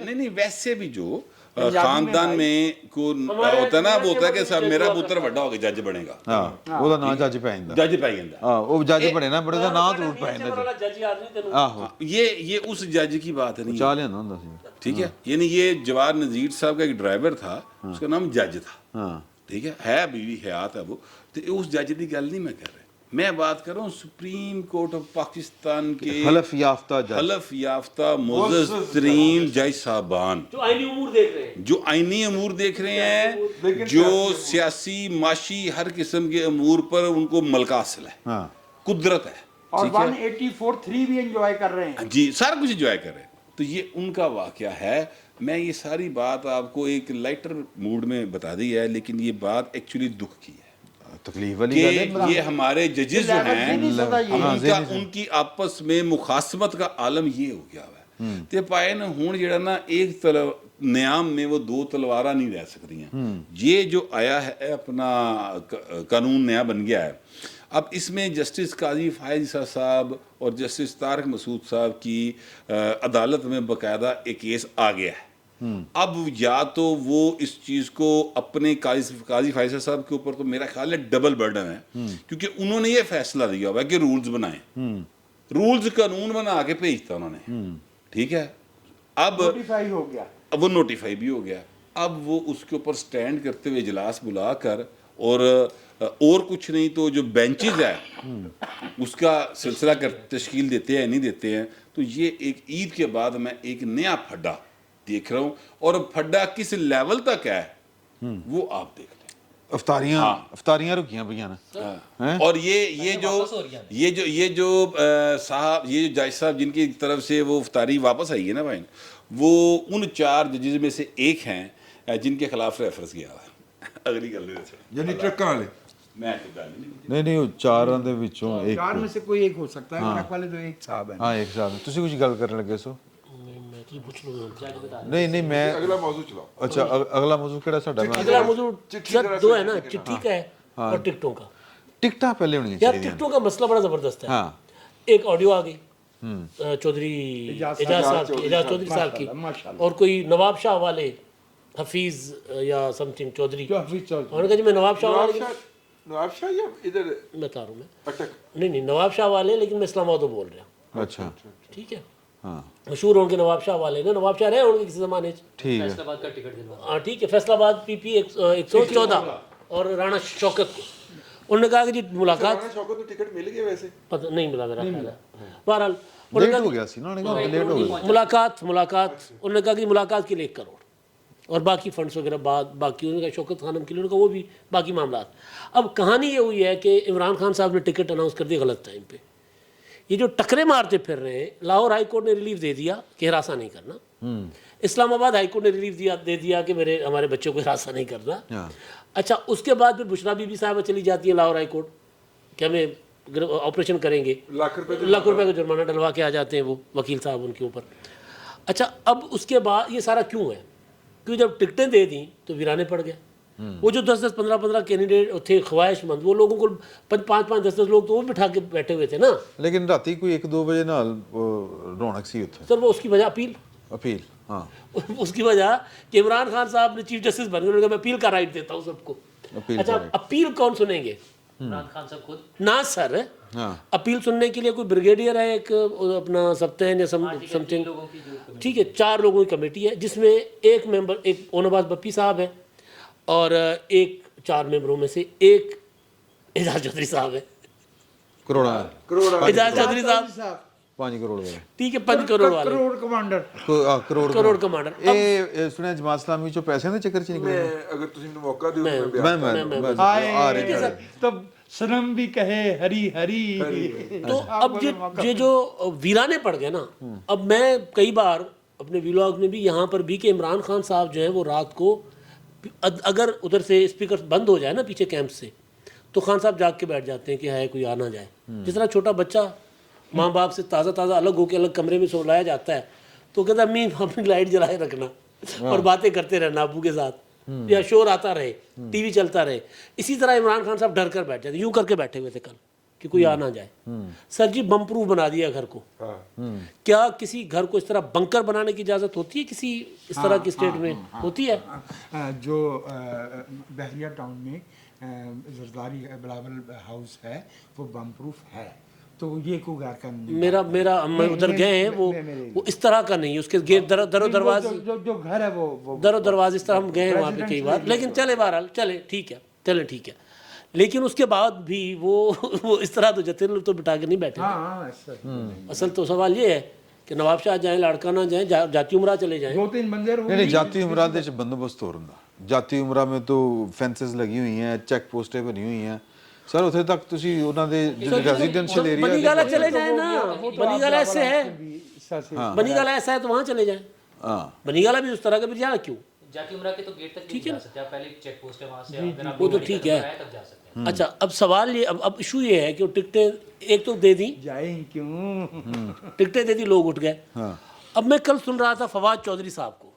D: नहीं वैसे भी जो खानदान में को होता है ना, वो होता है कि सब मेरा पुत्र ਵੱਡਾ ਹੋ ਕੇ ਜੱਜ ਬਣੇਗਾ,
A: ਹਾਂ ਉਹਦਾ ਨਾਂ ਜੱਜ ਪੈ ਜਾਂਦਾ,
D: जज पै ਜਾਂਦਾ,
A: ਹਾਂ ਉਹ ਜੱਜ ਬਣੇ ਨਾ, ਬੜੇ ਦਾ ਨਾਂ ਜ਼ਰੂਰ ਪੈ ਜਾਂਦਾ,
B: जज याद नहीं तेनू?
A: ਆਹੋ
D: ये उस जज की बात नहीं है,
A: ਚਾਹ ਲਿਆਂਦਾ ਹੁੰਦਾ ਸੀ,
D: ठीक है। यानी ये जवाहर नज़ीर साहब का एक ड्राइवर था, उसका नाम जज था,
A: हाँ,
D: ठीक है अभी भी हयात है वो, तो उस जज की गल नहीं मैं कर रहा, میں بات کر رہا ہوں سپریم کورٹ آف پاکستان کے
A: حلف یافتہ جج،
D: حلف یافتہ معزز ترین جج صاحبان
B: جو آئینی امور دیکھ رہے ہیں،
D: جو آئینی امور دیکھ رہے ہیں، جو سیاسی معاشی ہر قسم کے امور پر ان کو ملکہ حاصل ہے،
A: ہاں
D: قدرت ہے،
C: اور 184(3) بھی انجوائے کر رہے ہیں.
D: جی سارا کچھ انجوائے کر رہے ہیں. تو یہ ان کا واقعہ ہے. میں یہ ساری بات آپ کو ایک لائٹر موڈ میں بتا دی ہے، لیکن یہ بات ایکچولی دکھ کی ہے
A: تکلیف والی گل
D: کہ
A: ہے.
D: یہ ہمارے ججز جو ہیں ان کی آپس میں مخاصمت کا عالم یہ ہو گیا ہے تے پائے نا ہون جڑا نا ایک نیام میں وہ دو تلواریں نہیں رہ سکتی ہیں. یہ جو آیا ہے اپنا قانون نیا بن گیا ہے. اب اس میں جسٹس قاضی فائز عیسیٰ صاحب اور جسٹس طارق مسعود صاحب کی عدالت میں باقاعدہ ایک کیس آ گیا ہے. اب یا تو وہ اس چیز کو اپنے قاضی فائز صاحب کے اوپر تو میرا خیال ہے ڈبل برڈن ہے، کیونکہ انہوں نے یہ فیصلہ دیا ہوا ہے کہ رولز بنائیں، رولز قانون بنا کے بھیجتا انہوں نے، ٹھیک ہے. اب
C: نوٹیفائی ہو گیا،
D: اب وہ نوٹیفائی بھی ہو گیا. اب وہ اس کے اوپر سٹینڈ کرتے ہوئے اجلاس بلا کر اور کچھ نہیں تو جو بینچز ہے اس کا سلسلہ تشکیل دیتے ہیں نہیں دیتے ہیں. تو یہ ایک عید کے بعد میں ایک نیا پھڈا دیکھ رہا ہوں، اور پھڈا کس لیول تک ہے وہ آپ دیکھ لیں.
A: افطاریاں رکیاں پہ نا.
D: اور یہ جو صاحب یہ جو جج صاحب جن کی طرف سے وہ افطاری واپس آئی ہے نا بھائی، وہ ان 4 ججز میں سے ایک ہیں جن کے خلاف ریفرنس کیا ہوا ہے. اگلی گل
F: یعنی ٹرکاں والے
D: میں
A: نہیں وہ 4 دے وچوں ایک
C: 4 میں سے کوئی ایک ہو سکتا ہے. ٹرک والے تو ایک صاحب ہیں.
A: ہاں ایک صاحب تسی کچھ گل کرنے لگے سو. نہیں میں
F: اگلا موضوع چلاؤ.
A: اچھا اگلا موضوع کیڑا ساڈا؟
B: اگلا موضوع 2 ہے نا، چٹھی کا ہے اور ٹکٹوں کا.
A: ٹکٹاں پہلے ہونی
B: یار
A: چاہیے.
B: ٹکٹوں کا مسئلہ بڑا زبردست ہے.
A: ہاں
B: ایک آڈیو آ گئی چودھری اعجاز چودھری صاحب کی، اور کوئی نواب شاہ والے حفیظ یا سم تھنگ چودھری، انہوں نے کہا جی میں نواب شاہ والے،
F: نواب شاہ یا ادھر
B: میں بتا رہا ہوں میں
F: اٹک
B: نہیں نواب شاہ والے، لیکن میں اسلام آباد بول رہا ہوں.
A: اچھا
B: ٹھیک ہے،
A: ہاں
B: مشہور ہوں گے نواب شاہ والے نا، نواب شاہ رہے ہوں گے کسی زمانے
A: ٹھیک ہے.
E: فیصل آباد کا ٹکٹ دلوا.
B: ہاں ٹھیک ہے. فیصل آباد PP 114 اور رانا شوکت کو انہوں نے کہا کہ جی ملاقات
F: شوکت کو ٹکٹ مل گیا ویسے
B: پتہ نہیں ملا میرا خیال ہے. بہرحال
A: لیٹ ہو گیا سی نا، انہوں نے کہا لیٹ ہو گیا.
B: ملاقات انہوں نے کہا کہ ملاقات کے لیے 1 کروڑ اور باقی فنڈس وغیرہ باقی انہوں نے کہا شوکت خانم کے لیے انہوں نے کہا وہ بھی باقی معاملات. اب کہانی یہ ہوئی ہے کہ عمران خان صاحب نے ٹکٹ اناؤنس کر دیا غلط ٹائم پہ. یہ جو ٹکرے مارتے پھر رہے ہیں، لاہور ہائی کورٹ نے ریلیف دے دیا کہ ہراساں نہیں کرنا، اسلام آباد ہائی کورٹ نے ریلیف دے دیا کہ ہمارے بچوں کو ہراساں نہیں کرنا. اچھا اس کے بعد پھر بشرا بی بی صاحبہ چلی جاتی ہیں لاہور ہائی کورٹ کہ ہمیں آپریشن کریں گے،
F: لاکھ روپے
B: کا جرمانہ ڈلوا کے آ جاتے ہیں وہ وکیل صاحب ان کے اوپر. اچھا اب اس کے بعد یہ سارا کیوں ہے؟ کیونکہ جب ٹکٹیں دے دیں تو ویرانے پڑ گئے. وہ جو 10 15 کینڈیڈیٹ تھے خواہش مند، وہ لوگوں کو 5 10 لوگ تو وہ بٹھا کے بیٹھے ہوئے تھے نا.
A: لیکن راتی کوئی 1-2 بجے نال رونق سی اتھے.
B: سر وہ اس کی وجہ
A: اپیل ہاں
B: اس کی وجہ کہ عمران خان صاحب نے چیف جسٹس بن گئے، انہوں نے کہا میں اپیل کا رائٹ دیتا ہوں سب کو. اچھا اپیل کون سنیں گے؟
E: عمران خان صاحب خود
B: نہ سر، اپیل سننے کے لیے کوئی بریگیڈیئر ہے ایک اپنا سبتین یا سم تھنگ، ٹھیک ہے، 4 لوگوں کی کمیٹی ہے جس میں ایک ممبر ایک اونباز بپی صاحب ہے اور ایک 4 ممبروں میں سے ایک اعجاز چودھری صاحب ہے. اعجاز چودھری صاحب
A: 5 کروڑ والے،
B: ٹھیک ہے، 5 کروڑ والے،
C: کروڑ کمانڈر،
B: کروڑ کمانڈر.
A: اے سنیا جماعت اسلامی چوں پیسے دے چکر چ نکلے.
F: اگر تسی مجھے موقع دیو میں
A: میں
C: تب سنم بھی کہے ہری ہری.
B: تو اب یہ جو ویرانے پڑ گئے نا، اب میں کئی بار اپنے ویلاگ میں بھی یہاں پر بھی کہ عمران خان صاحب جو ہیں وہ رات کو اگر ادھر سے اسپیکر بند ہو جائے نا پیچھے کیمپ سے، تو خان صاحب جاگ کے بیٹھ جاتے ہیں کہ ہے کوئی آ نہ جائے. جس طرح چھوٹا بچہ ماں باپ سے تازہ الگ ہو کے الگ کمرے میں سولایا جاتا ہے تو کہتا ہے امی اپنی لائٹ جلائے رکھنا اور باتیں کرتے رہنا ابو کے ساتھ، یا شور آتا رہے، ٹی وی چلتا رہے. اسی طرح عمران خان صاحب ڈر کر بیٹھ جاتے، یوں کر کے بیٹھے ہوئے تھے کل کہ کوئی آ نہ جائے. سر جی بم پروف بنا دیا گھر کو. کیا کسی گھر کو اس طرح بنکر بنانے کی اجازت ہوتی ہے کسی اس طرح کی اسٹیٹ میں؟ ہوتی ہے.
C: جو بحریہ ٹاؤن میں زرداری بلاول ہاؤس ہے وہ بم پروف ہے، تو یہ کوئی غیر قانونی
B: میرا ادھر گئے ہیں وہ اس طرح کا نہیں، اس کے گیٹ در و دروازے
C: جو گھر ہے وہ
B: در و دروازے اس طرح ہم گئے ہیں وہاں پہ کئی بار. لیکن چلے بہرحال چلے ٹھیک ہے، چلیں ٹھیک ہے. لیکن اس کے بعد بھی وہ اس طرح تو جتنے لوگ تو بٹا کے نہیں بیٹھے
C: ہاں ایسا
B: اصل تو سوال یہ ہے کہ نواب شاہ جائیں لاڑکانہ جائیں جاتی عمرہ چلے جائیں
C: 2-3 بندے
A: نہیں جاتی عمرہ دے بندوبست ہو رہا جاتی عمرہ میں تو فینسز لگی ہوئی ہیں چیک پوسٹیں بنی ہوئی ہیں سر اتنے تک تسی انہاں دے ریزیڈینشیل ایریا
B: بنی گالا چلے جائیں نا بنی گالا ایسے ہے بنی گالا ایسا ہے تو وہاں چلے جائیں
A: ہاں
B: بنی گالا بھی اس طرح کا بھی جانا کیوں
E: جاتی عمرہ کے تو گیٹ تک نہیں جا سکتے، پہلے چیک پوسٹ ہے وہاں سے اگر آپ
B: وہ تو ٹھیک ہے
E: تک جا سکتے ہیں۔
B: اچھا اب سوال یہ اب ایشو یہ ہے کہ وہ ٹکٹیں ایک تو دے دیں
C: جائیں کیوں
B: ٹکٹیں دے دی لوگ اٹھ گئے اب میں کل سن رہا تھا فواد چودھری صاحب کو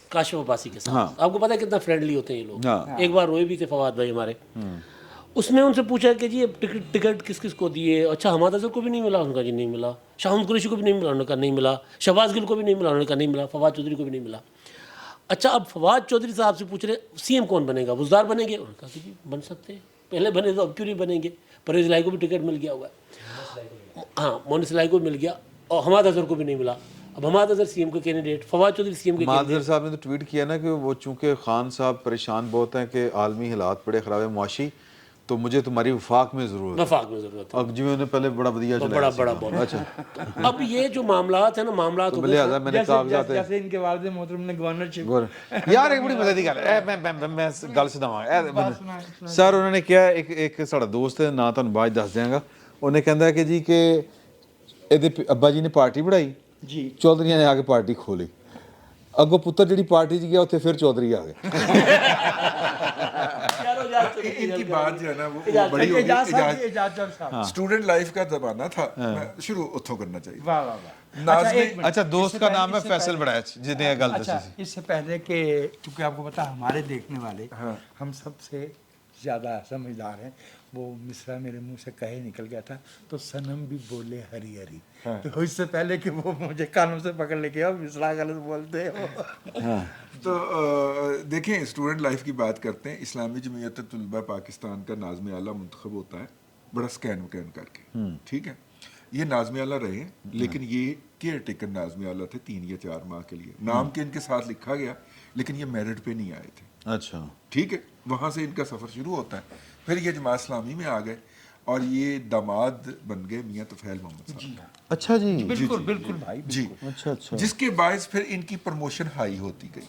B: کاشف عباسی کے ساتھ آپ کو پتہ ہے کتنا فرینڈلی ہوتے ہیں یہ لوگ ایک بار روئے بھی تھے فواد بھائی ہمارے اس نے ان سے پوچھا کہ جی ٹکٹ کس کس کو دیے اچھا حماد اظہر کو بھی نہیں ملا ان کا جی نہیں ملا شاہد قریشی کو بھی نہیں ملا انہوں نے کہا نہیں ملا شہباز گل کو بھی نہیں ملا انہوں نے کہا نہیں ملا فواد چودھری کو بھی نہیں ملا اچھا اب فواد چودھری صاحب سے پوچھ رہے سی ایم کون بنے گا وزدار بنیں گے انہوں نے کہا کہ جی بن سکتے ہیں پہلے بنے تو اب کیوں نہیں بنیں گے پرویز لائی کو بھی ٹکٹ مل گیا ہوا ہے ہاں مونس لائی کو مل گیا اور حماد اظہر کو بھی نہیں ملا اب حماد اظہر سی ایم کے candidate Fawad Chaudhry C M کے
A: مادر صاحب نے تو ٹویٹ کیا نا کہ وہ چونکہ خان صاحب پریشان بہت ہیں کہ عالمی حالات بڑے خراب ہیں معاشی تو مجھے تمہاری وفاق میں ضرورت ہے
B: وفاق میں ضرورت ہے
A: اب جی میں نے پہلے بڑا بدیا
B: بڑا بڑا بہت
A: اچھا
B: اب یہ جو معاملات ہیں نا معاملات ہو گئے
A: لہٰذا میں نے کاغذات
C: جیسے ان کے والد محترم نے گورنرشپ
A: یار ایک بڑی مزے دی گل ہے میں گل سداواں سر انہوں نے کیا ایک ساڈا دوست ہے نا تہن بعد دس دیاں گا انہیں کہندا ہے کہ جی کہ ਇਹਦੇ ابا جی نے پارٹی بڑھائی
C: جی
A: ਚੌਧਰੀਆਂ ਨੇ ਆ ਕੇ ਪਾਰਟੀ ਖੋਲੀ ਅੱਗੋਂ ਪੁੱਤਰ ਜਿਹੜੀ ਪਾਰਟੀ 'ਚ ਗਿਆ ਉੱਥੇ ਫਿਰ ਚੌਧਰੀ ਆ ਗਏ
F: इनकी बात जो है ना वो बड़ी होगी
C: اعجاز صاحب
F: स्टूडेंट लाइफ का जमाना था शुरू उतो करना चाहिए
C: واہ واہ واہ
F: नाज़मीन
A: اچھا دوست کا نام ہے فیصل بڑائچ جس نے یہ گل دسی
C: اچھا
A: سی
C: اس سے پہلے کہ چونکہ آپ کو پتا ہمارے دیکھنے والے ہم سب سے زیادہ سمجھدار ہیں وہ مصرع میرے منہ سے کہے نکل گیا تھا تو صنم بھی بولے ہری ہری تو اس سے پہلے کہ وہ مجھے کانوں سے پکڑ لے کے آؤ مصرع غلط بولتے ہو
F: تو دیکھیں اسٹوڈنٹ لائف کی بات کرتے ہیں اسلامی جمعیت طلباء پاکستان کا ناظم اعلیٰ منتخب ہوتا ہے بڑا سکین وکین کر کے ٹھیک ہے یہ ناظم اعلیٰ رہے لیکن یہ کیئر ٹیکر ناظم اعلیٰ تھے 3 یا 4 ماہ کے لیے نام کے ان کے ساتھ لکھا گیا لیکن یہ میرٹ پہ نہیں آئے تھے
A: اچھا
F: ٹھیک ہے وہاں سے ان کا سفر شروع ہوتا ہے پھر یہ جماعت اسلامی میں آ گئے اور یہ داماد بن گئے میاں طفیل محمد صاحب
A: اچھا جی
C: بالکل بالکل بھائی
F: جی
A: اچھا اچھا
F: جس کے باعث پھر ان کی پروموشن ہائی ہوتی گئی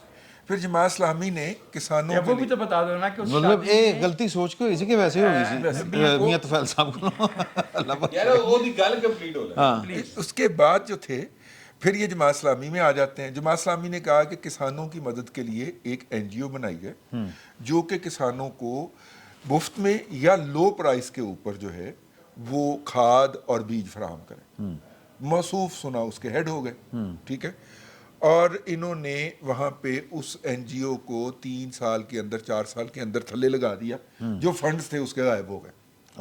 F: پھر جماعت اسلامی نے کسانوں
C: وہ بھی تو بتا دو نا کہ اس
A: مطلب یہ غلطی سوچ کے ہوئی سی کہ ویسے ہو گئی سی میاں طفیل صاحب کو اللہ
D: یار وہ دی گل کمپلیٹ ہو رہا
F: اس کے بعد جو تھے پھر یہ جماعت اسلامی میں آ جاتے ہیں جماعت اسلامی نے کہا کہ کسانوں کی مدد کے لیے ایک این جی او بنائی ہے جو کہ کسانوں کو مفت میں یا لو پرائس کے اوپر جو ہے وہ کھاد اور بیج فراہم کرے موصوف سنا اس کے ہیڈ ہو گئے ٹھیک ہے اور انہوں نے وہاں پہ اس این جی او کو 3 سال کے اندر 4 سال کے اندر تھلے لگا دیا جو فنڈز تھے اس کے غائب ہو گئے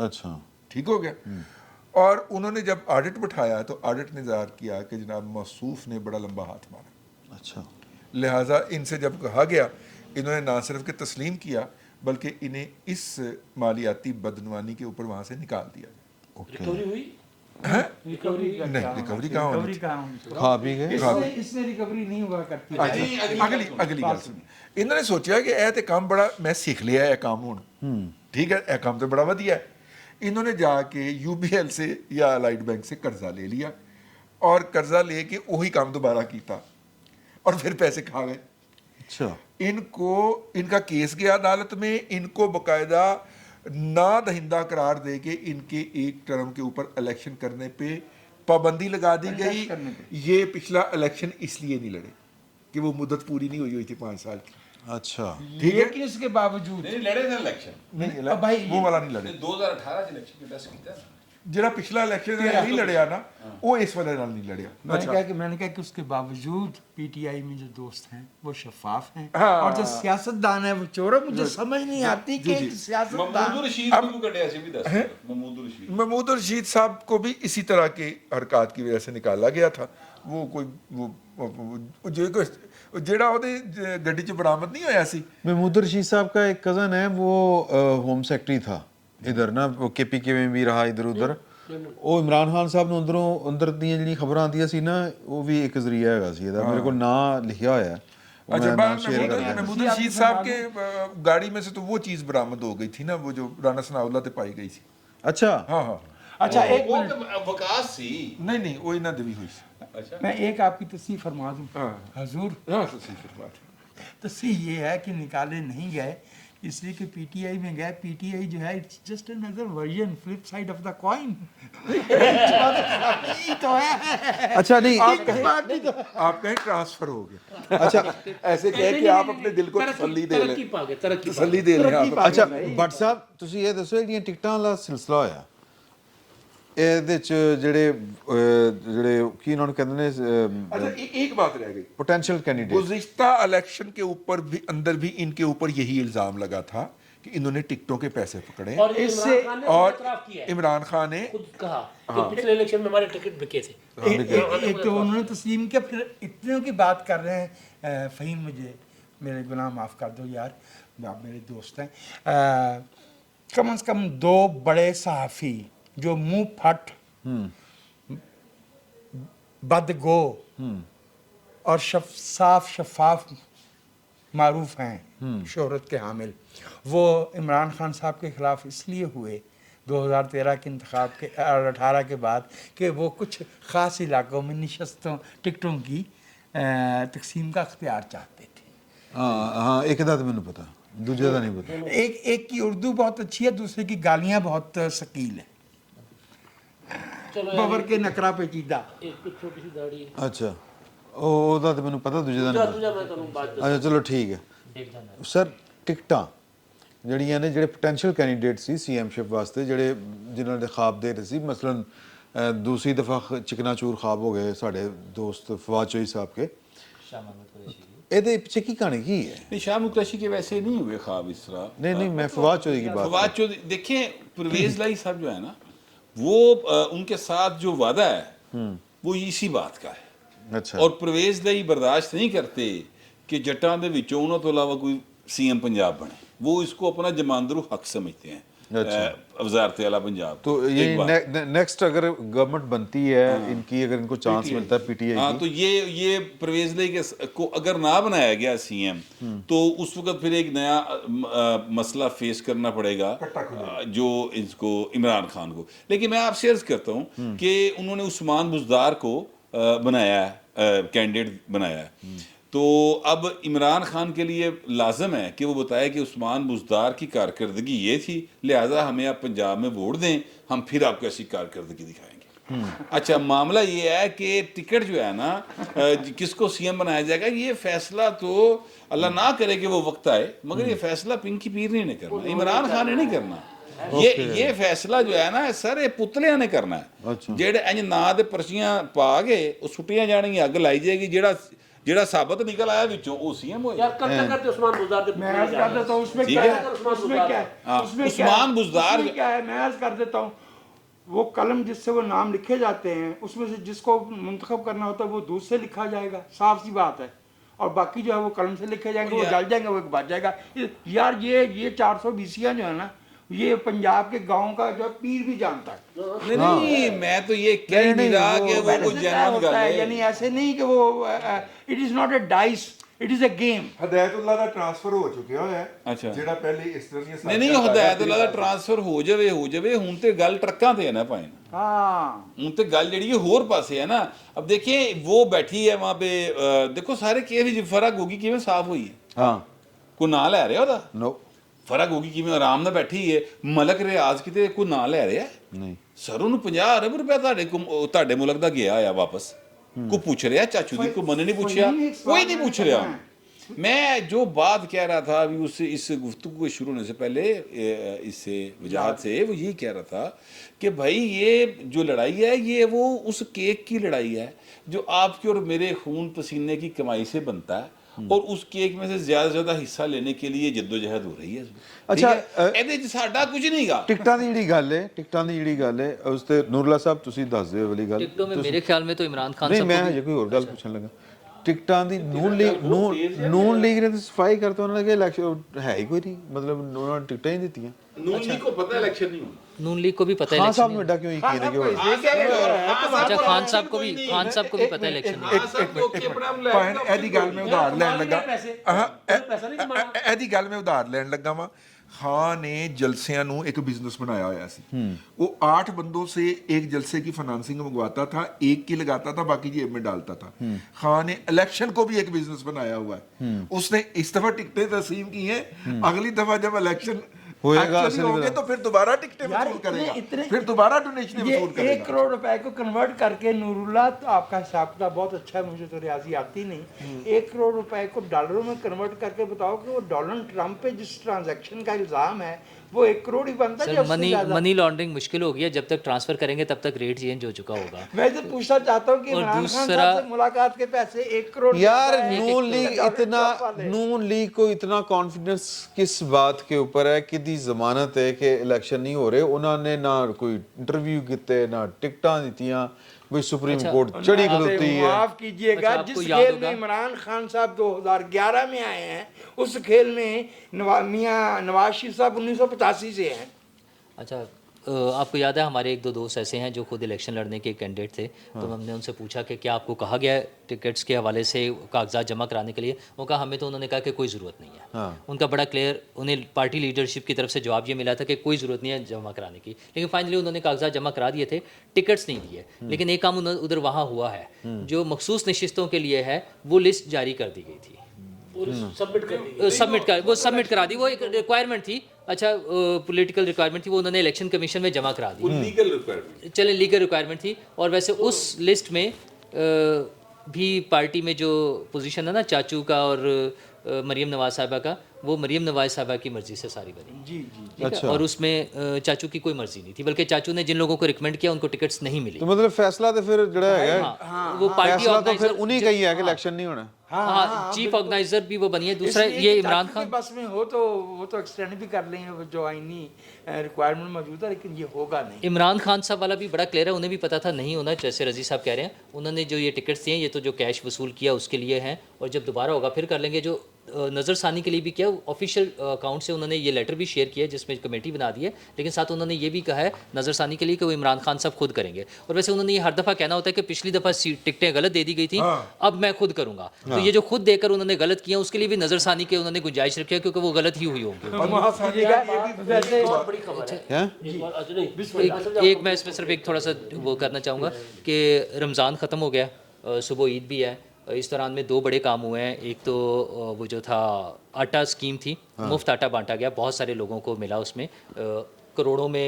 A: اچھا
F: ٹھیک ہو گیا اور انہوں نے جب آڈٹ بٹھایا تو آڈٹ نے ظاہر کیا کہ جناب موصوف نے بڑا لمبا ہاتھ مارا
A: اچھا
F: لہٰذا ان سے جب کہا گیا انہوں نے نہ صرف کہ تسلیم کیا بلکہ انہیں اس مالیاتی بدعنوانی کے اوپر وہاں سے نکال دیا
B: ریکوری ہوئی
F: نہیں ریکوری کہاں ہونی تھی
A: کھا پی گئے
C: اس میں ریکوری نہیں ہوا کرتی
F: اگلی گل سنی انہوں نے سوچا کہ اے تے کام بڑا میں سیکھ لیا ہے کام ہوں ٹھیک ہے اے کام تو بڑا ودیا ہے انہوں نے جا کے یو بی ایل سے یا الائڈ بینک سے قرضہ لے لیا اور قرضہ لے کے وہی کام دوبارہ کیتا اور پھر پیسے کھا گئے
A: اچھا
F: ان کا کیس گیا عدالت میں ان کو باقاعدہ نا دہندہ قرار دے کے ان کے ایک ٹرم کے اوپر الیکشن کرنے پہ پابندی لگا دی گئی یہ پچھلا الیکشن اس لیے نہیں لڑے کہ وہ مدت پوری نہیں ہوئی تھی 5 سال کی
A: اچھا
C: لیکن اس کے باوجود
D: نہیں لڑے تھے الیکشن
F: نہیں وہ والا نہیں لڑے
D: 2018 ਚ ਇਲੈਕਸ਼ਨ ਕਿਹੜਾ ਕੀਤਾ
F: جڑا پچھلا الیکشن نہیں لڑیا نا وہ اس والے نال نہیں لڑیا
C: میں نے کہا کہ اس کے باوجود پی ٹی آئی میں جو دوست ہیں وہ شفاف ہیں اور جو سیاستدان ہے وہ چور ہے مجھے سمجھ نہیں آتی کہ سیاستدان
D: محمود رشید کو کٹیا سی بھی دس
F: محمود الرشید صاحب کو بھی اسی طرح کے حرکات کی وجہ سے نکالا گیا تھا وہ کوئی جیڑا گڈی چ برآمد نہیں ہویا سی
A: محمود رشید صاحب کا ایک کزن ہے وہ ہوم سیکرٹری تھا ادھر نا وہ کے پی کے میں بھی رہا ادھر ادھر وہ عمران خان صاحب نے اندر دیاں جڑی خبراں آندیاں سی نا وہ بھی ایک ذریعہ ਹੈਗਾ ਸੀ ਇਹਦਾ ਮੇਰੇ ਕੋਲ ਨਾਂ ਲਿਖਿਆ ਹੋਇਆ
F: अच्छा,
A: मैं
F: बाद
A: शेयर
F: में
A: कर दिया।
F: महमूद रशीद साहब के गाड़ी में से तो वो चीज बरामद हो गई थी ना, वो जो राना सनाउल्लाह ते पाई गई थी।
A: अच्छा
F: हाँ हाँ,
C: अच्छा एक मिनट,
D: वकास सी
F: नहीं नहीं वो इन्हें दबी हुई सी।
C: मैं एक आपकी तस्वीर फरमा दूं हजूर।
F: हाँ सही बात है।
C: तस्वीर ये है कि निकाले नहीं गए इसलिए कि पीटीआई में गए। पीटीआई जो है it's just another version, flip side of the coin. तो है।
A: अच्छा नहीं
F: आप कहें ट्रांसफर हो गया,
A: अच्छा
F: ऐसे कह के आप अपने दिल को तसल्ली दे
B: तरक्की
F: लें,
B: पा गए, तरक्की पा गए।
F: तसल्ली दे लें आप।
A: ਅੱਛਾ ਭੱਟ ਸਾਹਿਬ ਤੁਸੀਂ ਇਹ ਦੱਸੋ ਜਿਹੜੀਆਂ ਟਿਕਟਾਂ ਵਾਲਾ ਸਿਲਸਿਲਾ ਹੋਇਆ ਇਹਦੇ ਚ ਜਿਹੜੇ ਕੀ ਉਹਨਾਂ ਨੂੰ ਕਹਿੰਦੇ ਨੇ
F: अच्छा एक बात रह गई,
A: ਪੋਟੈਂਸ਼ੀਅਲ ਕੈਂਡੀਡੇਟ
F: गुज़िश्ता इलेक्शन के ऊपर भी अंदर भी इनके ऊपर यही इल्जाम लगा था कि इन्होंने टिकटों के पैसे पकड़े
B: और
C: इससे-
B: इमरान खान ने
F: और
B: इतराफ किया है,
F: इमरान खान ने
B: खुद कहा कि पिछले इलेक्शन में हमारे टिकट बिके थे।
C: एक तो उन्होंने तस्लीम किया, फिर इतने की बात कर रहे हैं। फ़हीम मुझे मेरे गुनाह माफ़ कर दो यार, आप मेरे दोस्त हैं। कम से कम दो बड़े सहाफ़ी जो मुंह फट बदगो और साफ शफाफ मारूफ हैं, शोहरत के हामिल, वो इमरान खान साहब के ख़िलाफ़ इसलिए हुए 2013 के इंतखाब के और 18 के बाद कि वो कुछ ख़ास इलाकों में नशस्तों टिकटों की तकसीम का अख्तियार चाहते थे।
A: ਹਾਂ ਇੱਕ ਦਾ ਤਾਂ ਮੈਨੂੰ ਪਤਾ ਦੂਜੇ ਦਾ ਨਹੀਂ ਪਤਾ
C: एक की उर्दू बहुत अच्छी है, दूसरे की गालियाँ बहुत सकील है।
B: चलो यार,
C: बबर के नकरा पेचीदा।
B: एक तो छोटी सी दाढ़ी है।
A: ਅੱਛਾ ਉਹਦਾ ਤਾਂ ਮੈਨੂੰ ਪਤਾ ਦੂਜੇ ਦਾ ਨਹੀਂ ਪਤਾ
B: तुझे मैं तुम बात
A: ਅੱਛਾ ਚਲੋ ਠੀਕ ਹੈ ਸਰ ਟਿਕਟਾਂ ਜਿਹੜੀਆਂ ਨੇ ਜਿਹੜੇ ਪੋਟੈਂਸ਼ੀਅਲ ਕੈਂਡੀਡੇਟ ਸੀ ਸੀਐਮਸ਼ਿਪ ਵਾਸਤੇ ਜਿਹੜੇ ਜਿਨ੍ਹਾਂ ਦੇ ਖਾਬ ਦੇ ਰਹੇ ਸੀ ਮਸਲਨ ਦੂਸਰੀ ਦਫਾ ਚਿਕਨਾਚੂਰ ਖਾਬ ਹੋ ਗਏ ਸਾਡੇ ਦੋਸਤ फवाद चोई साहब के ਇਹਦੇ ਪਿੱਛੇ ਕੀ ਕਹਾਣੀ ਕੀ ਹੈ
D: नहीं शाह मुकरशी के वैसे नहीं हुए ख्वाब इस तरह।
A: नहीं नहीं मैं फवाद चौधरी की बात
D: फवाद चौधरी देखें, परवेज लाई साहब जो है ना वो उनके साथ जो वादा है वो इसी बात का है।
A: अच्छा
D: और परवेज लाई बर्दाश्त नहीं करते कि जट्टां दे विचों उन्हां तो इलावा कोई सीएम पंजाब बने, वो इसको अपना जमानदरू हक समझते हैं।
A: अच्छा।
D: वजारत आला पंजाब
A: तो ये
D: एक बात।
A: नेक्स्ट अगर गवर्नमेंट बनती है इनकी अगर इनको चांस मिलता है पीटीआई
D: हाँ, तो ये परवेज लाई के को अगर ना बनाया गया सीएम तो उस वक्त फिर एक नया मसला फेस करना पड़ेगा जो इसको इमरान खान को। लेकिन मैं आपसे अर्ज करता हूँ कि उन्होंने उस्मान बुज़दार को बनाया है, कैंडिडेट बनाया है, तो अब इमरान खान के लिए लाजम है कि वो बताए कि उस्मान बुज़दार की कारकर्दगी ये थी, लिहाजा हमें आप पंजाब में वोट दें, हम फिर आपको ऐसी कारकर्दगी दिखाएंगे। अच्छा, मामला ये है कि टिकट जो है ना किसको सीएम बनाया जाएगा, ये फैसला तो अल्लाह ना करे कि वो वक्त आए, मगर ये फैसला पिंकी पीर ने करना, इमरान खान ने नहीं करना। ये फैसला जो है ना सर ये पुतलियां ने करना है। जेड़े इंज ना दे पर्चियां पा के वो सुटियां जाएंगी, अग लाई जाएगी, जेड़ा साबित निकल आया विचों वो सीएम होएगा।
B: यार करते करते उस्मान बुज़दार के
C: मैं अर्ज कर देता हूँ उसमें
D: ठीक
C: क्या
D: है।
C: है, उसमें क्या है,
D: हाँ,
C: उसमें क्या
D: उस्मान
C: है,
D: बुज़दार
C: उसमें क्या है, मैं अर्ज कर देता हूँ। वो कलम जिससे वो नाम लिखे जाते हैं उसमें से जिसको मुंतखब करना होता है वो दूध से लिखा जाएगा, साफ सी बात है, और बाकी जो है वो कलम से लिखे जाएंगे, वो जल जाएंगे, वो बच जाएगा। यार ये 400 बीसियाँ जो है ना, ये पंजाब के गाँव का जो पीर भी जानता है।
D: नहीं मैं तो ये कह नहीं रहा कि वो कुछ जनरल
C: होता
D: गल
C: है,
D: है।
C: यानी ऐसे नहीं कि वो it is not a dice, it is a game.
F: Hidayatullah ਦਾ ਟ੍ਰਾਂਸਫਰ ਹੋ ਚੁੱਕਿਆ ਹੋਇਆ ਹੈ,
D: ਅੱਛਾ।
F: ਜਿਹੜਾ ਪਹਿਲੇ ਇਸ ਤਰ੍ਹਾਂ ਦੀਆਂ
D: ਨਹੀਂ ਹਦਾਇਤੁੱਲਾ ਦਾ ਟ੍ਰਾਂਸਫਰ ਹੋ ਜਾਵੇ ਹੁਣ ਤੇ ਗੱਲ ਟਰੱਕਾਂ ਤੇ ਹੈ ਨਾ ਭਾਈ,
C: हाँ
D: ਹੁਣ ਤੇ ਗੱਲ ਜਿਹੜੀ ਹੈ ਹੋਰ ਪਾਸੇ ਹੈ ਨਾ। अब देखिए वो बैठी है वहाँ पे, देखो सारे केस ਵਿੱਚ ਫਰਕ ਹੋਗੀ ਕਿਵੇਂ ਸਾਫ਼ ਹੋਈ ਹੈ।
A: हाँ
D: ਕੋਈ ਨਾਂ ਲੈ ਰਿਹਾ ਉਹਦਾ
A: नो
D: ਫਰਕ ਹੋਗੀ ਕਿਵੇਂ ਆਰਾਮ ਨਾਲ ਬੈਠੀ ਹੈ। ਮਲਕ ਰਿਆਜ਼ ਕਿਤੇ ਕੋਈ ਨਾਂ ਲੈ ਰਿਹਾ
A: नहीं
D: ਸਰ ਉਹਨੂੰ 50 ਅਰਬ ਰੁਪਏ ਤੁਹਾਡੇ ਮੁਲਕ ਦਾ ਗਿਆ ਆ ਵਾਪਸ, ਕੋਈ ਪੁੱਛ ਰਿਹਾ ਚਾਚੂ ਦੀ, ਕੋਈ ਮਨ नहीं पूछा, कोई नहीं पूछ रहा। मैं जो बात कह रहा था अभी उससे इस गुफ्तगू के शुरू होने से पहले इससे वजाहत से वो यही कह रहा था कि भाई ये जो लड़ाई है ये वो उस केक की लड़ाई है जो आपके और मेरे खून पसीने की कमाई से बनता है, और उस केक में से ज्यादा हिस्सा लेने के लिए जद्दोजहद हो रही है।
A: अच्छा,
D: ਇਹਦੇ 'ਚ ਸਾਡਾ ਕੁਝ ਨਹੀਂਗਾ।
A: ਟਿਕਟਾਂ ਦੀ ਜਿਹੜੀ ਗੱਲ ਹੈ ਉਸ ਤੇ ਨੂਰਲਾ ਸਾਹਿਬ ਤੁਸੀਂ ਦੱਸ ਦਿਓ ਵਾਲੀ ਗੱਲ।
E: टिकटों में मेरे ख्याल में तो इमरान खान
A: ਨਹੀਂ
E: साहब
A: ਮੈਂ
E: को
A: ਹਜੇ ਕੋਈ ਹੋਰ ਗੱਲ ਪੁੱਛਣ ਲੱਗਾ। ਟਿਕਟਾਂ ਦੀ ਨੂਨ ਲੀਗ ਨੇ ਤਾਂ ਸਫਾਈ ਕਰਤਾ, ਉਹਨਾਂ ਨੇ ਕਿ ਇਲੈਕਸ਼ਨ ਹੈ ਹੀ ਕੋਈ ਨਹੀਂ, ਮਤਲਬ ਉਹਨਾਂ ਨੇ ਟਿਕਟਾਂ ਹੀ ਦਿੱਤੀਆਂ।
D: ਨੂਨ ਲੀਗ को पता इलेक्शन नहीं होना।
E: नून लीग को भी पता है
A: खान साहब
E: इलेक्शन
A: ने बेटा क्यों यकीन है कि
E: अच्छा खान साहब को भी पता है इलेक्शन
F: ਇਹਦੀ ਗੱਲ ਮੈਂ ਉਧਾਰ ਲੈਣ ਲੱਗਾ ਇਹਦੀ ਗੱਲ ਮੈਂ ਉਧਾਰ ਲੈਣ ਲੱਗਾ ਵਾਂ खान ने जलसियां नु एक बिजनेस बनाया हुआ सी वो 8 बंदों से एक जलसे की फाइनेंसिंग मंगवाता था, एक की लगाता था, बाकी जेब में डालता था। खान ने इलेक्शन को भी एक बिजनेस बनाया हुआ है। उसने इस दफा टिकटें तस्लीम की हैं, अगली दफा जब इलेक्शन
A: होएगा
F: होंगे तो फिर दोबारा टिकटें वसूल करेगा, फिर दोबारा डोनेशन वसूल करेगा।
C: 1 करोड़ रुपए को कन्वर्ट करके नूरुल्लाह, तो आपका हिसाब किताब बहुत अच्छा है, मुझे तो रियाजी आती नहीं। 1 करोड़ रुपए को डॉलरों में कन्वर्ट करके बताओ कि वो डोनाल्ड ट्रंप पे जिस ट्रांजैक्शन का इल्जाम है वो 1 करोड़ ही बनता है।
E: सर मनी लॉन्ड्रिंग मुश्किल हो गया, जब तक ट्रांसफर करेंगे तब तक रेट चेंज हो चुका होगा।
C: मैं तो पूछना चाहता हूँ कि
E: और
C: इमरान खान
E: दूसरा-
C: साहब से मुलाकात के पैसे 1 करोड़
A: यार
C: रुपए हैं।
A: नून लीग को इतना कॉन्फिडेंस किस बात के ऊपर है कि दी जमानत है कि इलेक्शन नहीं हो रहे, उन्होंने ना कोई इंटरव्यू किते ना टिकटां दित्तियां, भाई सुप्रीम कोर्ट चढ़ी खलोती है।
C: माफ कीजिएगा,
E: अच्छा, आपको
C: जिस
E: याद
C: खेल
E: होगा-
C: में इमरान खान साहब 2011 में आए हैं, उस खेल में मियां नवाज शरीफ साहब 1985 से हैं।
E: अच्छा आपको याद है हमारे 1-2 दोस्त ऐसे हैं जो खुद इलेक्शन लड़ने के कैंडिडेट थे, तो हमने उनसे पूछा कि क्या आपको कहा गया है टिकट्स के हवाले से कागजात जमा कराने के लिए? वो कहा हमें तो, उन्होंने कहा कि कोई ज़रूरत नहीं है। उनका बड़ा क्लियर, उन्हें पार्टी लीडरशिप की तरफ से जवाब ये मिला था कि कोई ज़रूरत नहीं है जमा कराने की, लेकिन फाइनली उन्होंने कागजात जमा करा दिए थे, टिकट्स नहीं दिए। लेकिन एक काम उधर वहाँ हुआ है, जो मखसूस नशिस्तों के लिए है वो लिस्ट जारी कर दी गई थी, सबमिट करा दी, वो एक रिक्वायरमेंट थी। अच्छा पॉलिटिकल रिक्वायरमेंट थी, वो उन्होंने इलेक्शन कमीशन में जमा करा दी,
D: लीगल रिक्वायरमेंट
E: चले लीगल रिक्वायरमेंट थी। और वैसे उस लिस्ट में भी पार्टी में जो पोजीशन है ना चाचू का और मरीम नवाज साहिबा का, वो मरीम नवाज साहिबा की मर्जी से सारी बनी।
C: जी
A: अच्छा।
E: और उसमें चाचू की कोई मर्जी नहीं थी, बल्कि चाचू ने जिन लोगों को रिकमेंड किया उनको टिकट्स नहीं मिली।
A: तो मतलब फैसला तो फिर जड़ा है
E: वो पार्टी
A: फैसला तो फिर
E: ऑर्गेनाइजर
A: उन्हीं का ही है कि इलेक्शन नहीं होना।
E: हाँ चीफ ऑर्गेनाइजर भी वो बनी है। दूसरा
C: इसलिए
E: ये
C: कि
E: इमरान
C: चाचू
E: खान
C: के बस में हो तो वो तो एक्सटेंड भी कर लेंगे, वो जो आईनी रिक्वायरमेंट मौजूद है, लेकिन ये होगा नहीं।
E: इमरान खान साहब वाला भी बड़ा क्लियर है, उन्हें भी पता था नहीं होना, जैसे रजी साहब कह रहे हैं। उन्होंने जो ये टिकट्स दिए ये तो जो कैश वसूल किया उसके लिए हैं, और जब दोबारा होगा फिर कर लेंगे। जो नज़रसानी के लिए भी किया, ऑफिशियल अकाउंट से उन्होंने ये लेटर भी शेयर किया जिसमें कमेटी बना दी है, लेकिन साथ उन्होंने ये भी कहा है नज़रसानी के लिए कि वो इमरान खान साहब खुद करेंगे। और वैसे उन्होंने ये हर दफ़ा कहना होता है कि पिछली दफ़ा टिकटें गलत दे दी गई थी, अब मैं खुद करूँगा। तो ये जो खुद देकर उन्होंने गलत किया उसके लिए भी नज़रसानी के उन्होंने गुंजाइश रखी है, क्योंकि वो गलत ही हुई होंगी।
C: माफ कीजिएगा, वैसे
E: एक मैं इसमें सिर्फ एक थोड़ा सा वो करना चाहूँगा कि रमज़ान ख़त्म हो गया, सुबह ईद भी है। इस दौरान में 2 बड़े काम हुए हैं। एक तो वो जो था आटा स्कीम थी, मुफ्त आटा बांटा गया, बहुत सारे लोगों को मिला उसमें, करोड़ों में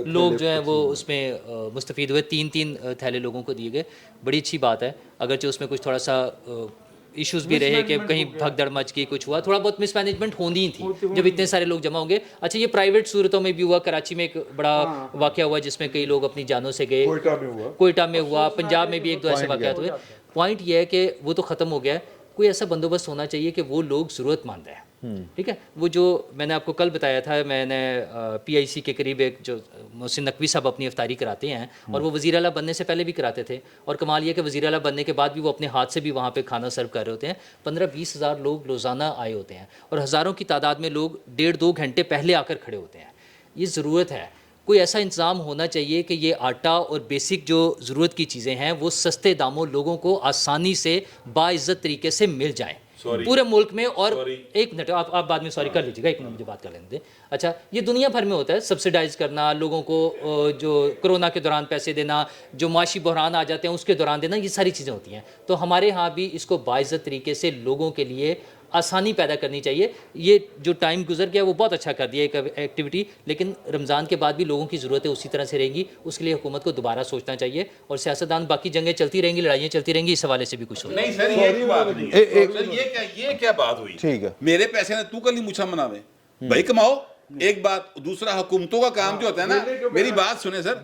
E: लोग जो हैं वो उसमें मुस्तफ़ीद हुए। 3-3 थैले लोगों को दिए गए, बड़ी अच्छी बात है। अगरचे उसमें कुछ थोड़ा सा इश्यूज भी रहे कि कहीं भगदड़ मच गई, कुछ हुआ, थोड़ा बहुत मिसमैनेजमेंट होनी ही थी जब इतने सारे लोग जमा होंगे। अच्छा ये प्राइवेट सूरतों में भी हुआ, कराची में एक बड़ा वाक़या हुआ जिसमें कई लोग अपनी जानों से गए, कोयटा में हुआ, पंजाब में भी 1-2 ऐसे वाक़यात हुए। पॉइंट ये है कि वो तो ख़त्म हो गया है, कोई ऐसा बंदोबस्त होना चाहिए कि वो लोग ज़रूरतमंद है, ठीक है। वो जो मैंने आपको कल बताया था, मैंने PIC के करीब एक जो मोहसिन नकवी साहब अपनी इफ्तारी कराते हैं, और वो वज़ीर आला बनने से पहले भी कराते थे, और कमाल ये कि वज़ीर आला बनने के बाद भी वो अपने हाथ से भी वहाँ पे खाना सर्व कर रहे होते हैं। 15-20 हज़ार लोग रोज़ाना आए होते हैं, और हज़ारों की तादाद में लोग 1.5-2 घंटे पहले आकर खड़े होते हैं। ये ज़रूरत है, कोई ऐसा इंतज़ाम होना चाहिए कि ये आटा और बेसिक जो ज़रूरत की चीज़ें हैं वो सस्ते दामों लोगों को आसानी से बाइज़्ज़त तरीके से मिल जाएँ पूरे मुल्क में। और एक मिनट आप बाद में सॉरी कर लीजिएगा, एक मिनट मुझे बात कर लेने दें। अच्छा ये दुनिया भर में होता है, सब्सिडाइज करना, लोगों को जो कोरोना के दौरान पैसे देना, जो माशी बहरान आ जाते हैं उसके दौरान देना, ये सारी चीज़ें होती हैं। तो हमारे यहाँ भी इसको बाइज़्ज़त तरीके से लोगों के लिए आसानी पैदा करनी चाहिए। ये जो टाइम गुजर गया वो बहुत अच्छा कर दिया एक एक्टिविटी, लेकिन रमज़ान के बाद भी लोगों की ज़रूरतें उसी तरह से रहेंगी। उसके लिए हुकूमत को दोबारा सोचना चाहिए, और सियासतदान बाकी जंगें चलती रहेंगी, लड़ाइयाँ चलती रहेंगी, इस हवाले से भी कुछ हो।
D: नहीं सर ये बात नहीं है सर, ये क्या बात हुई?
A: ठीक है,
D: मेरे पैसे ने तू कल ही मुछा मनावे, भाई कमाओ। एक बात, दूसरा हुकूमतों का काम जो होता है ना, मेरी बात सुने सर,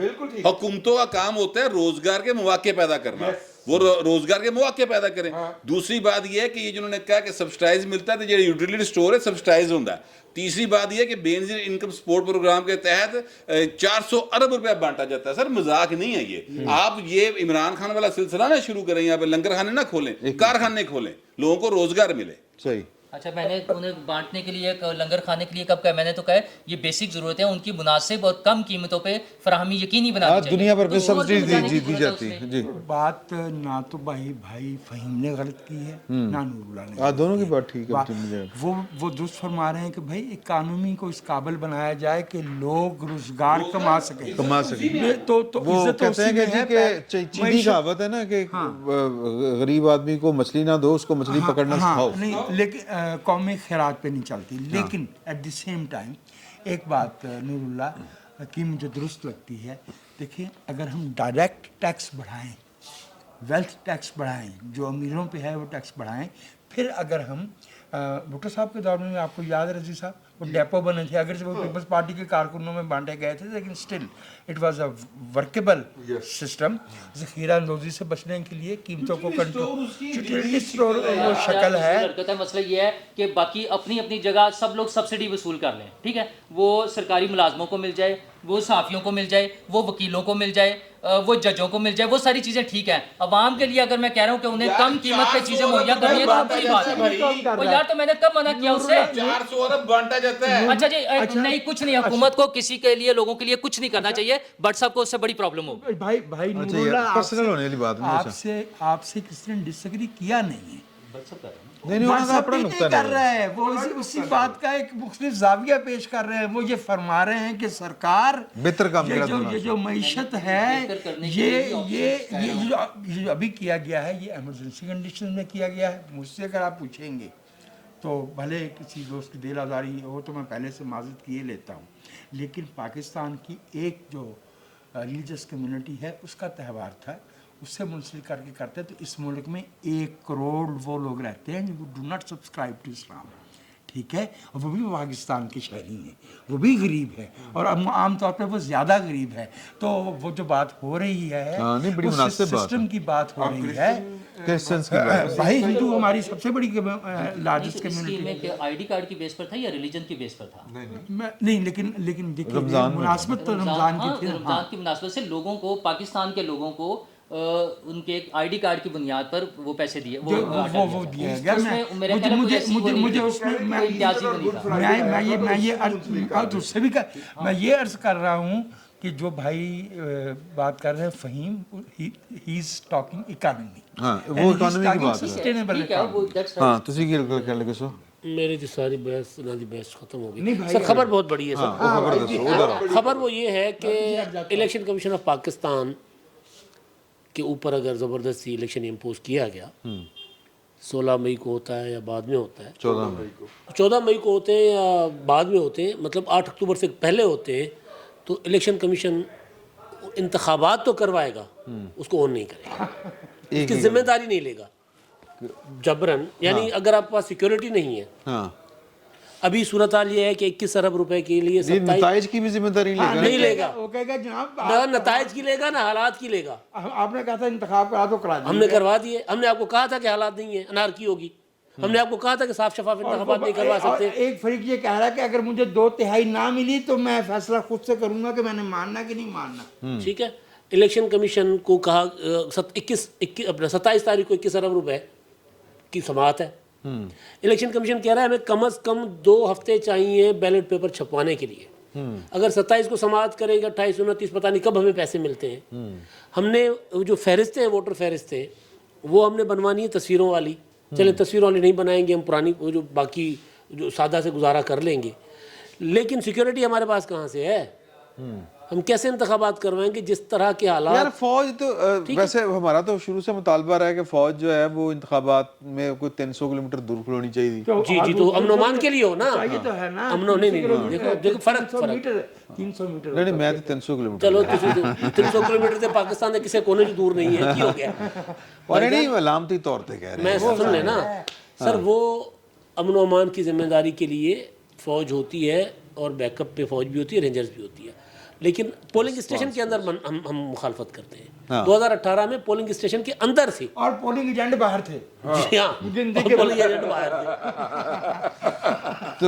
D: हुकूमतों का काम होता है रोजगार के मौके पैदा करना, वो रोजगार के मौके पैदा करें। दूसरी बात यह है कि ये जिन्होंने कहा कि सब्सिडाइज मिलता है, तो जो यूटिलिटी स्टोर है सब्सिडाइज होता है। तीसरी बात यह कि बेनजीर इनकम सपोर्ट प्रोग्राम के तहत 400 अरब रुपया बांटा जाता है। सर मजाक नहीं है ये। आप ये इमरान खान वाला सिलसिला ना शुरू करें, यहाँ पे लंगर खाने ना खोलें, कारखाने खोलें, लोगों को रोजगार मिले।
A: सही।
E: अच्छा, मैंने उन्हें बांटने के लिए, लंगर खाने के लिए कब कहा? मैंने तो कहा ये बेसिक ज़रूरत है, उनकी मुनासिब और कम कीमतों पे फराहमी यकीनी बनानी चाहिए।
A: दुनिया भर में
E: तो और
A: सब्सिडी
E: समझाने की
A: दी
E: ज़रूरत है
A: जाती है
E: उसमें।
A: जी।
C: बात ना तो भाई फहीम ने गलत की है ना नूरुल्लाह ने
A: दोनों की बात ठीक है
C: बात-
A: मुझे।
C: वो दुरुस्त फरमा रहे हैं कि भाई इकानमी को इस काबिल बनाया जाए कि लोग रोजगार कमा सके तो
A: वो
C: इज्जत
A: कहते हैं
C: उसी
A: कि
C: में
A: जी
C: है।
A: के चीनी
C: मईशत-
A: कहावत है ना कि गरीब आदमी को मछली ना दो, उसको मछली पकड़ना सिखाओ।
C: नहीं लेकिन कौमी खैरात पे नहीं चलती, लेकिन एट द सेम टाइम एक बात नूरुल्लाह की मुझे दुरुस्त लगती है। देखिए, अगर हम डायरेक्ट टैक्स बढ़ाएं, वेल्थ टैक्स बढ़ाएं, जो अमीरों पे है वो टैक्स बढ़ाएं, फिर अगर हम भुट्टो साहब के दौर में आपको याद है रजी साहब, वो डेपो बने थे, अगर से वो पीपल्स पार्टी के कारकुनों में बांटे गए थे, लेकिन still it was a workable system. ज़ख़ीरा अंदोज़ी से बचने के लिए कीमतों को कंट्रोल, स्टोर वो शक्ल है।
E: हरकत है। मसला ये है कि बाकी अपनी अपनी जगह सब लोग सब्सिडी वसूल कर लें, ठीक है, वो सरकारी मुलाजमों को मिल जाए, वो सहाफ़ियों को मिल जाए, वो वकीलों को मिल जाए, वो जजों को मिल जाए, वो सारी चीज़ें ठीक है। अवाम के लिए अगर मैं कह रहा हूँ कि उन्हें कम कीमत पे चीज़ें मुहैया करनी है तो बड़ी बात है। और यार, तो मैंने कब मना किया उससे?
D: 400 अरब बांटा जाता है।
E: अच्छा जी, नहीं कुछ नहीं, हुकूमत को किसी के लिए, लोगों के लिए कुछ नहीं करना चाहिए, बट साहब को उससे बड़ी प्रॉब्लम होगी।
C: भाई भाई
A: अच्छा
C: नूरुल्लाह,
A: यार, पर्सनल होने वाली बात नहीं। अच्छा
C: आपसे किसी ने डिसएग्री किया नहीं है।
A: नहीं उन्होंने
C: WhatsApp
A: अपना
C: नहीं
A: नुक्ता
C: कर
A: नहीं।
C: रहा है, वो उसी बात का एक मुख्तलिफ जाविया पेश कर रहे हैं। वो ये फरमा रहे हैं कि सरकार
A: बेहतर काम
C: ये
A: करा
C: जो मईशत है,
E: बेहतर करने के
C: ये
E: लिए भी
C: ये ये जो अभी किया गया है, ये एमरजेंसी कंडीशन में किया गया है। मुझसे अगर आप पूछेंगे तो भले किसी दोस्त की दिल आज़ारी हो तो मैं पहले से माजरत किए लेता हूँ, लेकिन पाकिस्तान की एक जो रिलीजियस कम्युनिटी है उसका त्यौहार था, उससे मुंसलिक करके करते हैं। तो इस मुल्क में 1 करोड़ वो लोग रहते हैं जो do not subscribe to Islam, ठीक है, और वो भी पाकिस्तान के शहरी हैं, वो भी गरीब है और आम तौर पे वो ज़्यादा गरीब है। तो वो जो बात हो रही है,
A: नहीं, बड़ी
C: उस
A: मुनासिब बात
C: सिस्टम की बात हो रही है।
A: क्रिश्चियंस की बात।
C: भाई हिंदू हमारी सबसे बड़ी लार्जेस्ट कम्युनिटी
E: में आईडी कार्ड की बेस पर था या रिलीजन की बेस पर था?
C: नहीं, लेकिन देखिए
A: रमज़ान में
C: मुनासबत तो रमज़ान की थी।
E: रमजान की मुनासबत से लोगों को, पाकिस्तान के लोगों को उनके एक आईडी कार्ड की बुनियाद पर वो पैसे दिए, वो
C: दिया गया। मुझे उसमें मैं ये अर्ज कर रहा हूँ कि जो भाई बात कर रहे हैं Faheem, he is talking economy.
A: हाँ, वो इकोनॉमी की बात है।
C: सस्टेनेबल
A: हाँ, तुसी की गल कर सो।
B: मेरी तो सारी बहस नादी बहस खत्म हो
C: नहीं
B: गई
C: भाई,
B: सर। खबर बहुत बड़ी है सर।
A: खबर दसो उधर।
B: खबर वो ये है कि इलेक्शन कमीशन ऑफ पाकिस्तान के ऊपर अगर ज़बरदस्ती इलेक्शन इम्पोज किया गया, 16 मई को होता है या बाद में होता है, 14 मई को होते हैं या बाद में होते हैं, मतलब 8 अक्टूबर से पहले होते हैं, तो इलेक्शन कमीशन इंतखाबात तो करवाएगा, उसको ऑन नहीं करेगा, उसकी जिम्मेदारी नहीं लेगा जबरन। यानी अगर आपके पास सिक्योरिटी नहीं है,
A: हाँ,
B: अभी सूरत हाल ये है कि 21 अरब रुपए के लिए
A: ये नताइज की भी जिम्मेदारी लेगा।
B: नहीं लेगा,
C: वो कहेगा जनाब
B: ना नताइज की लेगा ना हालात की लेगा।
C: आपने कहा था इंतखाब करा तो करा दिया।
B: हमने करवा दिए। हमने आपको कहा था कि हालात नहीं है, अनारकी होगी। हमने आपको कहा था कि साफ शफाफ इंतखाबात नहीं करवा सकते।
C: एक फरीक ये कह रहा है कि अगर मुझे 2/3 ना मिली तो मैं फैसला खुद से करूंगा कि मैंने मानना कि नहीं मानना।
B: ठीक है, इलेक्शन कमीशन को कहा 27 तारीख को 21 अरब रुपए की समाअत है। इलेक्शन कमीशन कह रहा है हमें कम से कम 2 हफ्ते चाहिए बैलेट पेपर छपवाने के लिए। अगर 27 को समाअत करेंगे, 28, 29 पता नहीं कब हमें पैसे मिलते हैं। हमने जो फहरिस्तें हैं, वोटर फहरिस्तें, वो हमने बनवानी है तस्वीरों वाली। चले तस्वीरों वाली नहीं बनाएंगे, हम पुरानी जो बाकी जो सादा से गुजारा कर लेंगे, लेकिन सिक्योरिटी हमारे पास कहाँ से है? हम कैसे इंतखाबात करवाएंगे जिस तरह के हालात?
A: यार फौज तो वैसे हमारा तो शुरू से मुतालबा रहा है कि फौज जो है वो इंतखाबात में कोई 300 किलोमीटर दूर खड़ोनी चाहिए।
B: जी तो अमन अमान के लिए हो ना,
C: चाहिए तो है ना।
B: अमनो नहीं देखो फर्क
C: 300 मीटर
A: नहीं मैं तो 300 किलोमीटर।
B: चलो 300 किलोमीटर से पाकिस्तान के किसी कोने से दूर नहीं है, की हो गया?
A: और नहीं अलामती तौर पे कह रहे
B: मैं सुन लेना सर, वो अमन अमान की जिम्मेदारी के लिए फौज होती है और बैकअप पे फौज भी होती है, रेंजर्स भी होती है, लेकिन पोलिंग स्टेशन के अंदर हम मुखालफत करते हैं। 2018 में पोलिंग स्टेशन के अंदर थी
C: और पोलिंग एजेंट बाहर थे।
B: जी हाँ, पोलिंग एजेंट बाहर थे।
A: तो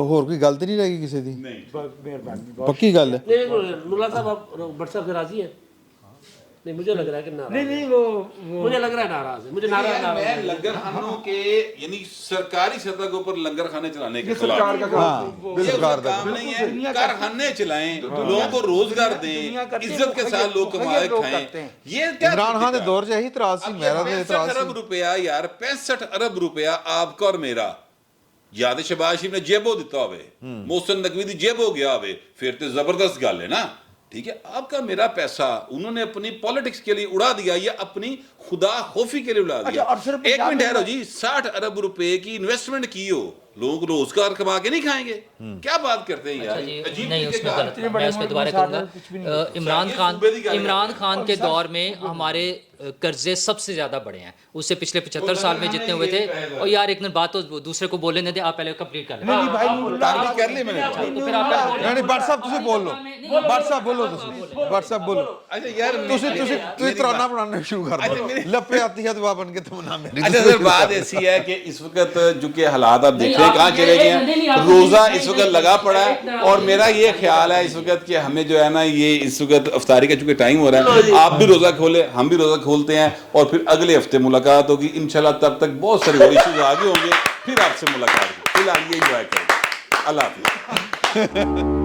A: होर कोई गल तो नहीं रहेगी किसी दी?
C: मेहरबानी।
A: पक्की गल है?
B: नुला साहब, आप बट साहब से राजी हैं? नहीं मुझे लग रहा है कि नाराज
C: नहीं
B: है।
C: नहीं वो
B: मुझे लग रहा है नाराज है, मुझे नाराज
D: मैं लंगर खानों के यानी सरकारी सतह के ऊपर लंगर खाने चलाने के खिलाफ
F: सरकार का काम
D: ये उसका काम नहीं है। कारखाने चलाएं, लोगों को रोजगार दें, इज्जत के साथ लोग कमा खाएं। ये क्या
A: इमरान खान दे दौर च यही इतराज सी, मेरा तो
D: 65
A: इतराज
D: अरब रुपया यार, 65 अरब रुपया आपका और मेरा, या तो शहबाज शरीफ ने जेबो दिता होवे, मोहसिन नकवी दी जेबो गया होवे, फिर तो जबरदस्त गल है ना। ठीक है, आपका मेरा पैसा उन्होंने अपनी पॉलिटिक्स के लिए उड़ा दिया या अपनी खुदा खौफी के लिए उड़ा दिया।
C: और सिर्फ
D: एक मिनट ठहरो जी, 60 अरब रुपए की इन्वेस्टमेंट की हो, लोग रोजगार कमा के नहीं खाएंगे? क्या बात करते हैं यार,
E: अच्छा जी,
D: अजीब
E: नहीं
D: तरीके
E: उसमें
D: का।
E: गलत, मैं उस पर दोबारा करूंगा। इमरान खान के दौर में हमारे कर्जे सबसे ज्यादा बढ़े हैं, उससे पिछले 75 साल में जितने हुए थे। और यार एक मिनट बात तो दूसरे को बोलने नहीं दे, आप पहले कंप्लीट कर लें।
D: तारीफ कर ली मैंने
E: तो फिर आप पहले
A: नहीं बट साहब ਤੁਸੀਂ ਬੋਲ ਲਓ, ਬਟ ਸਾਹਿਬ ਬੋਲੋ ਤੁਸੀਂ, ਬਟ ਸਾਹਿਬ ਬੋਲੋ।
D: अच्छा यार
A: ਤੁਸੀਂ ਤਰਾਨਾ ਬਣਾਉਣਾ ਸ਼ੁਰੂ ਕਰ ਦਿਓ, ਲੱਪੇ ਆਤੀ है दुआ बन के तुमना मेरी।
D: अच्छा सर, बात ऐसी है कि इस वक्त जो कि हालात आप देख रहे हैं कहाँ चले गए हैं, रोजा इस वक्त लगा पड़ा है। और मेरा ये ख्याल है इस वक्त कि हमें जो है ना, ये इस वक्त इफ्तारी का चूंकि टाइम हो रहा है, आप भी रोजा खोले, हम भी रोजा खोलते हैं, और फिर अगले हफ्ते मुलाकात होगी इंशाल्लाह। तब तक बहुत सारे और इश्यूज आगे होंगे, फिर आपसे मुलाकात होगी। फिलहाल ये एंजॉय करें। अल्लाह हाफिज़।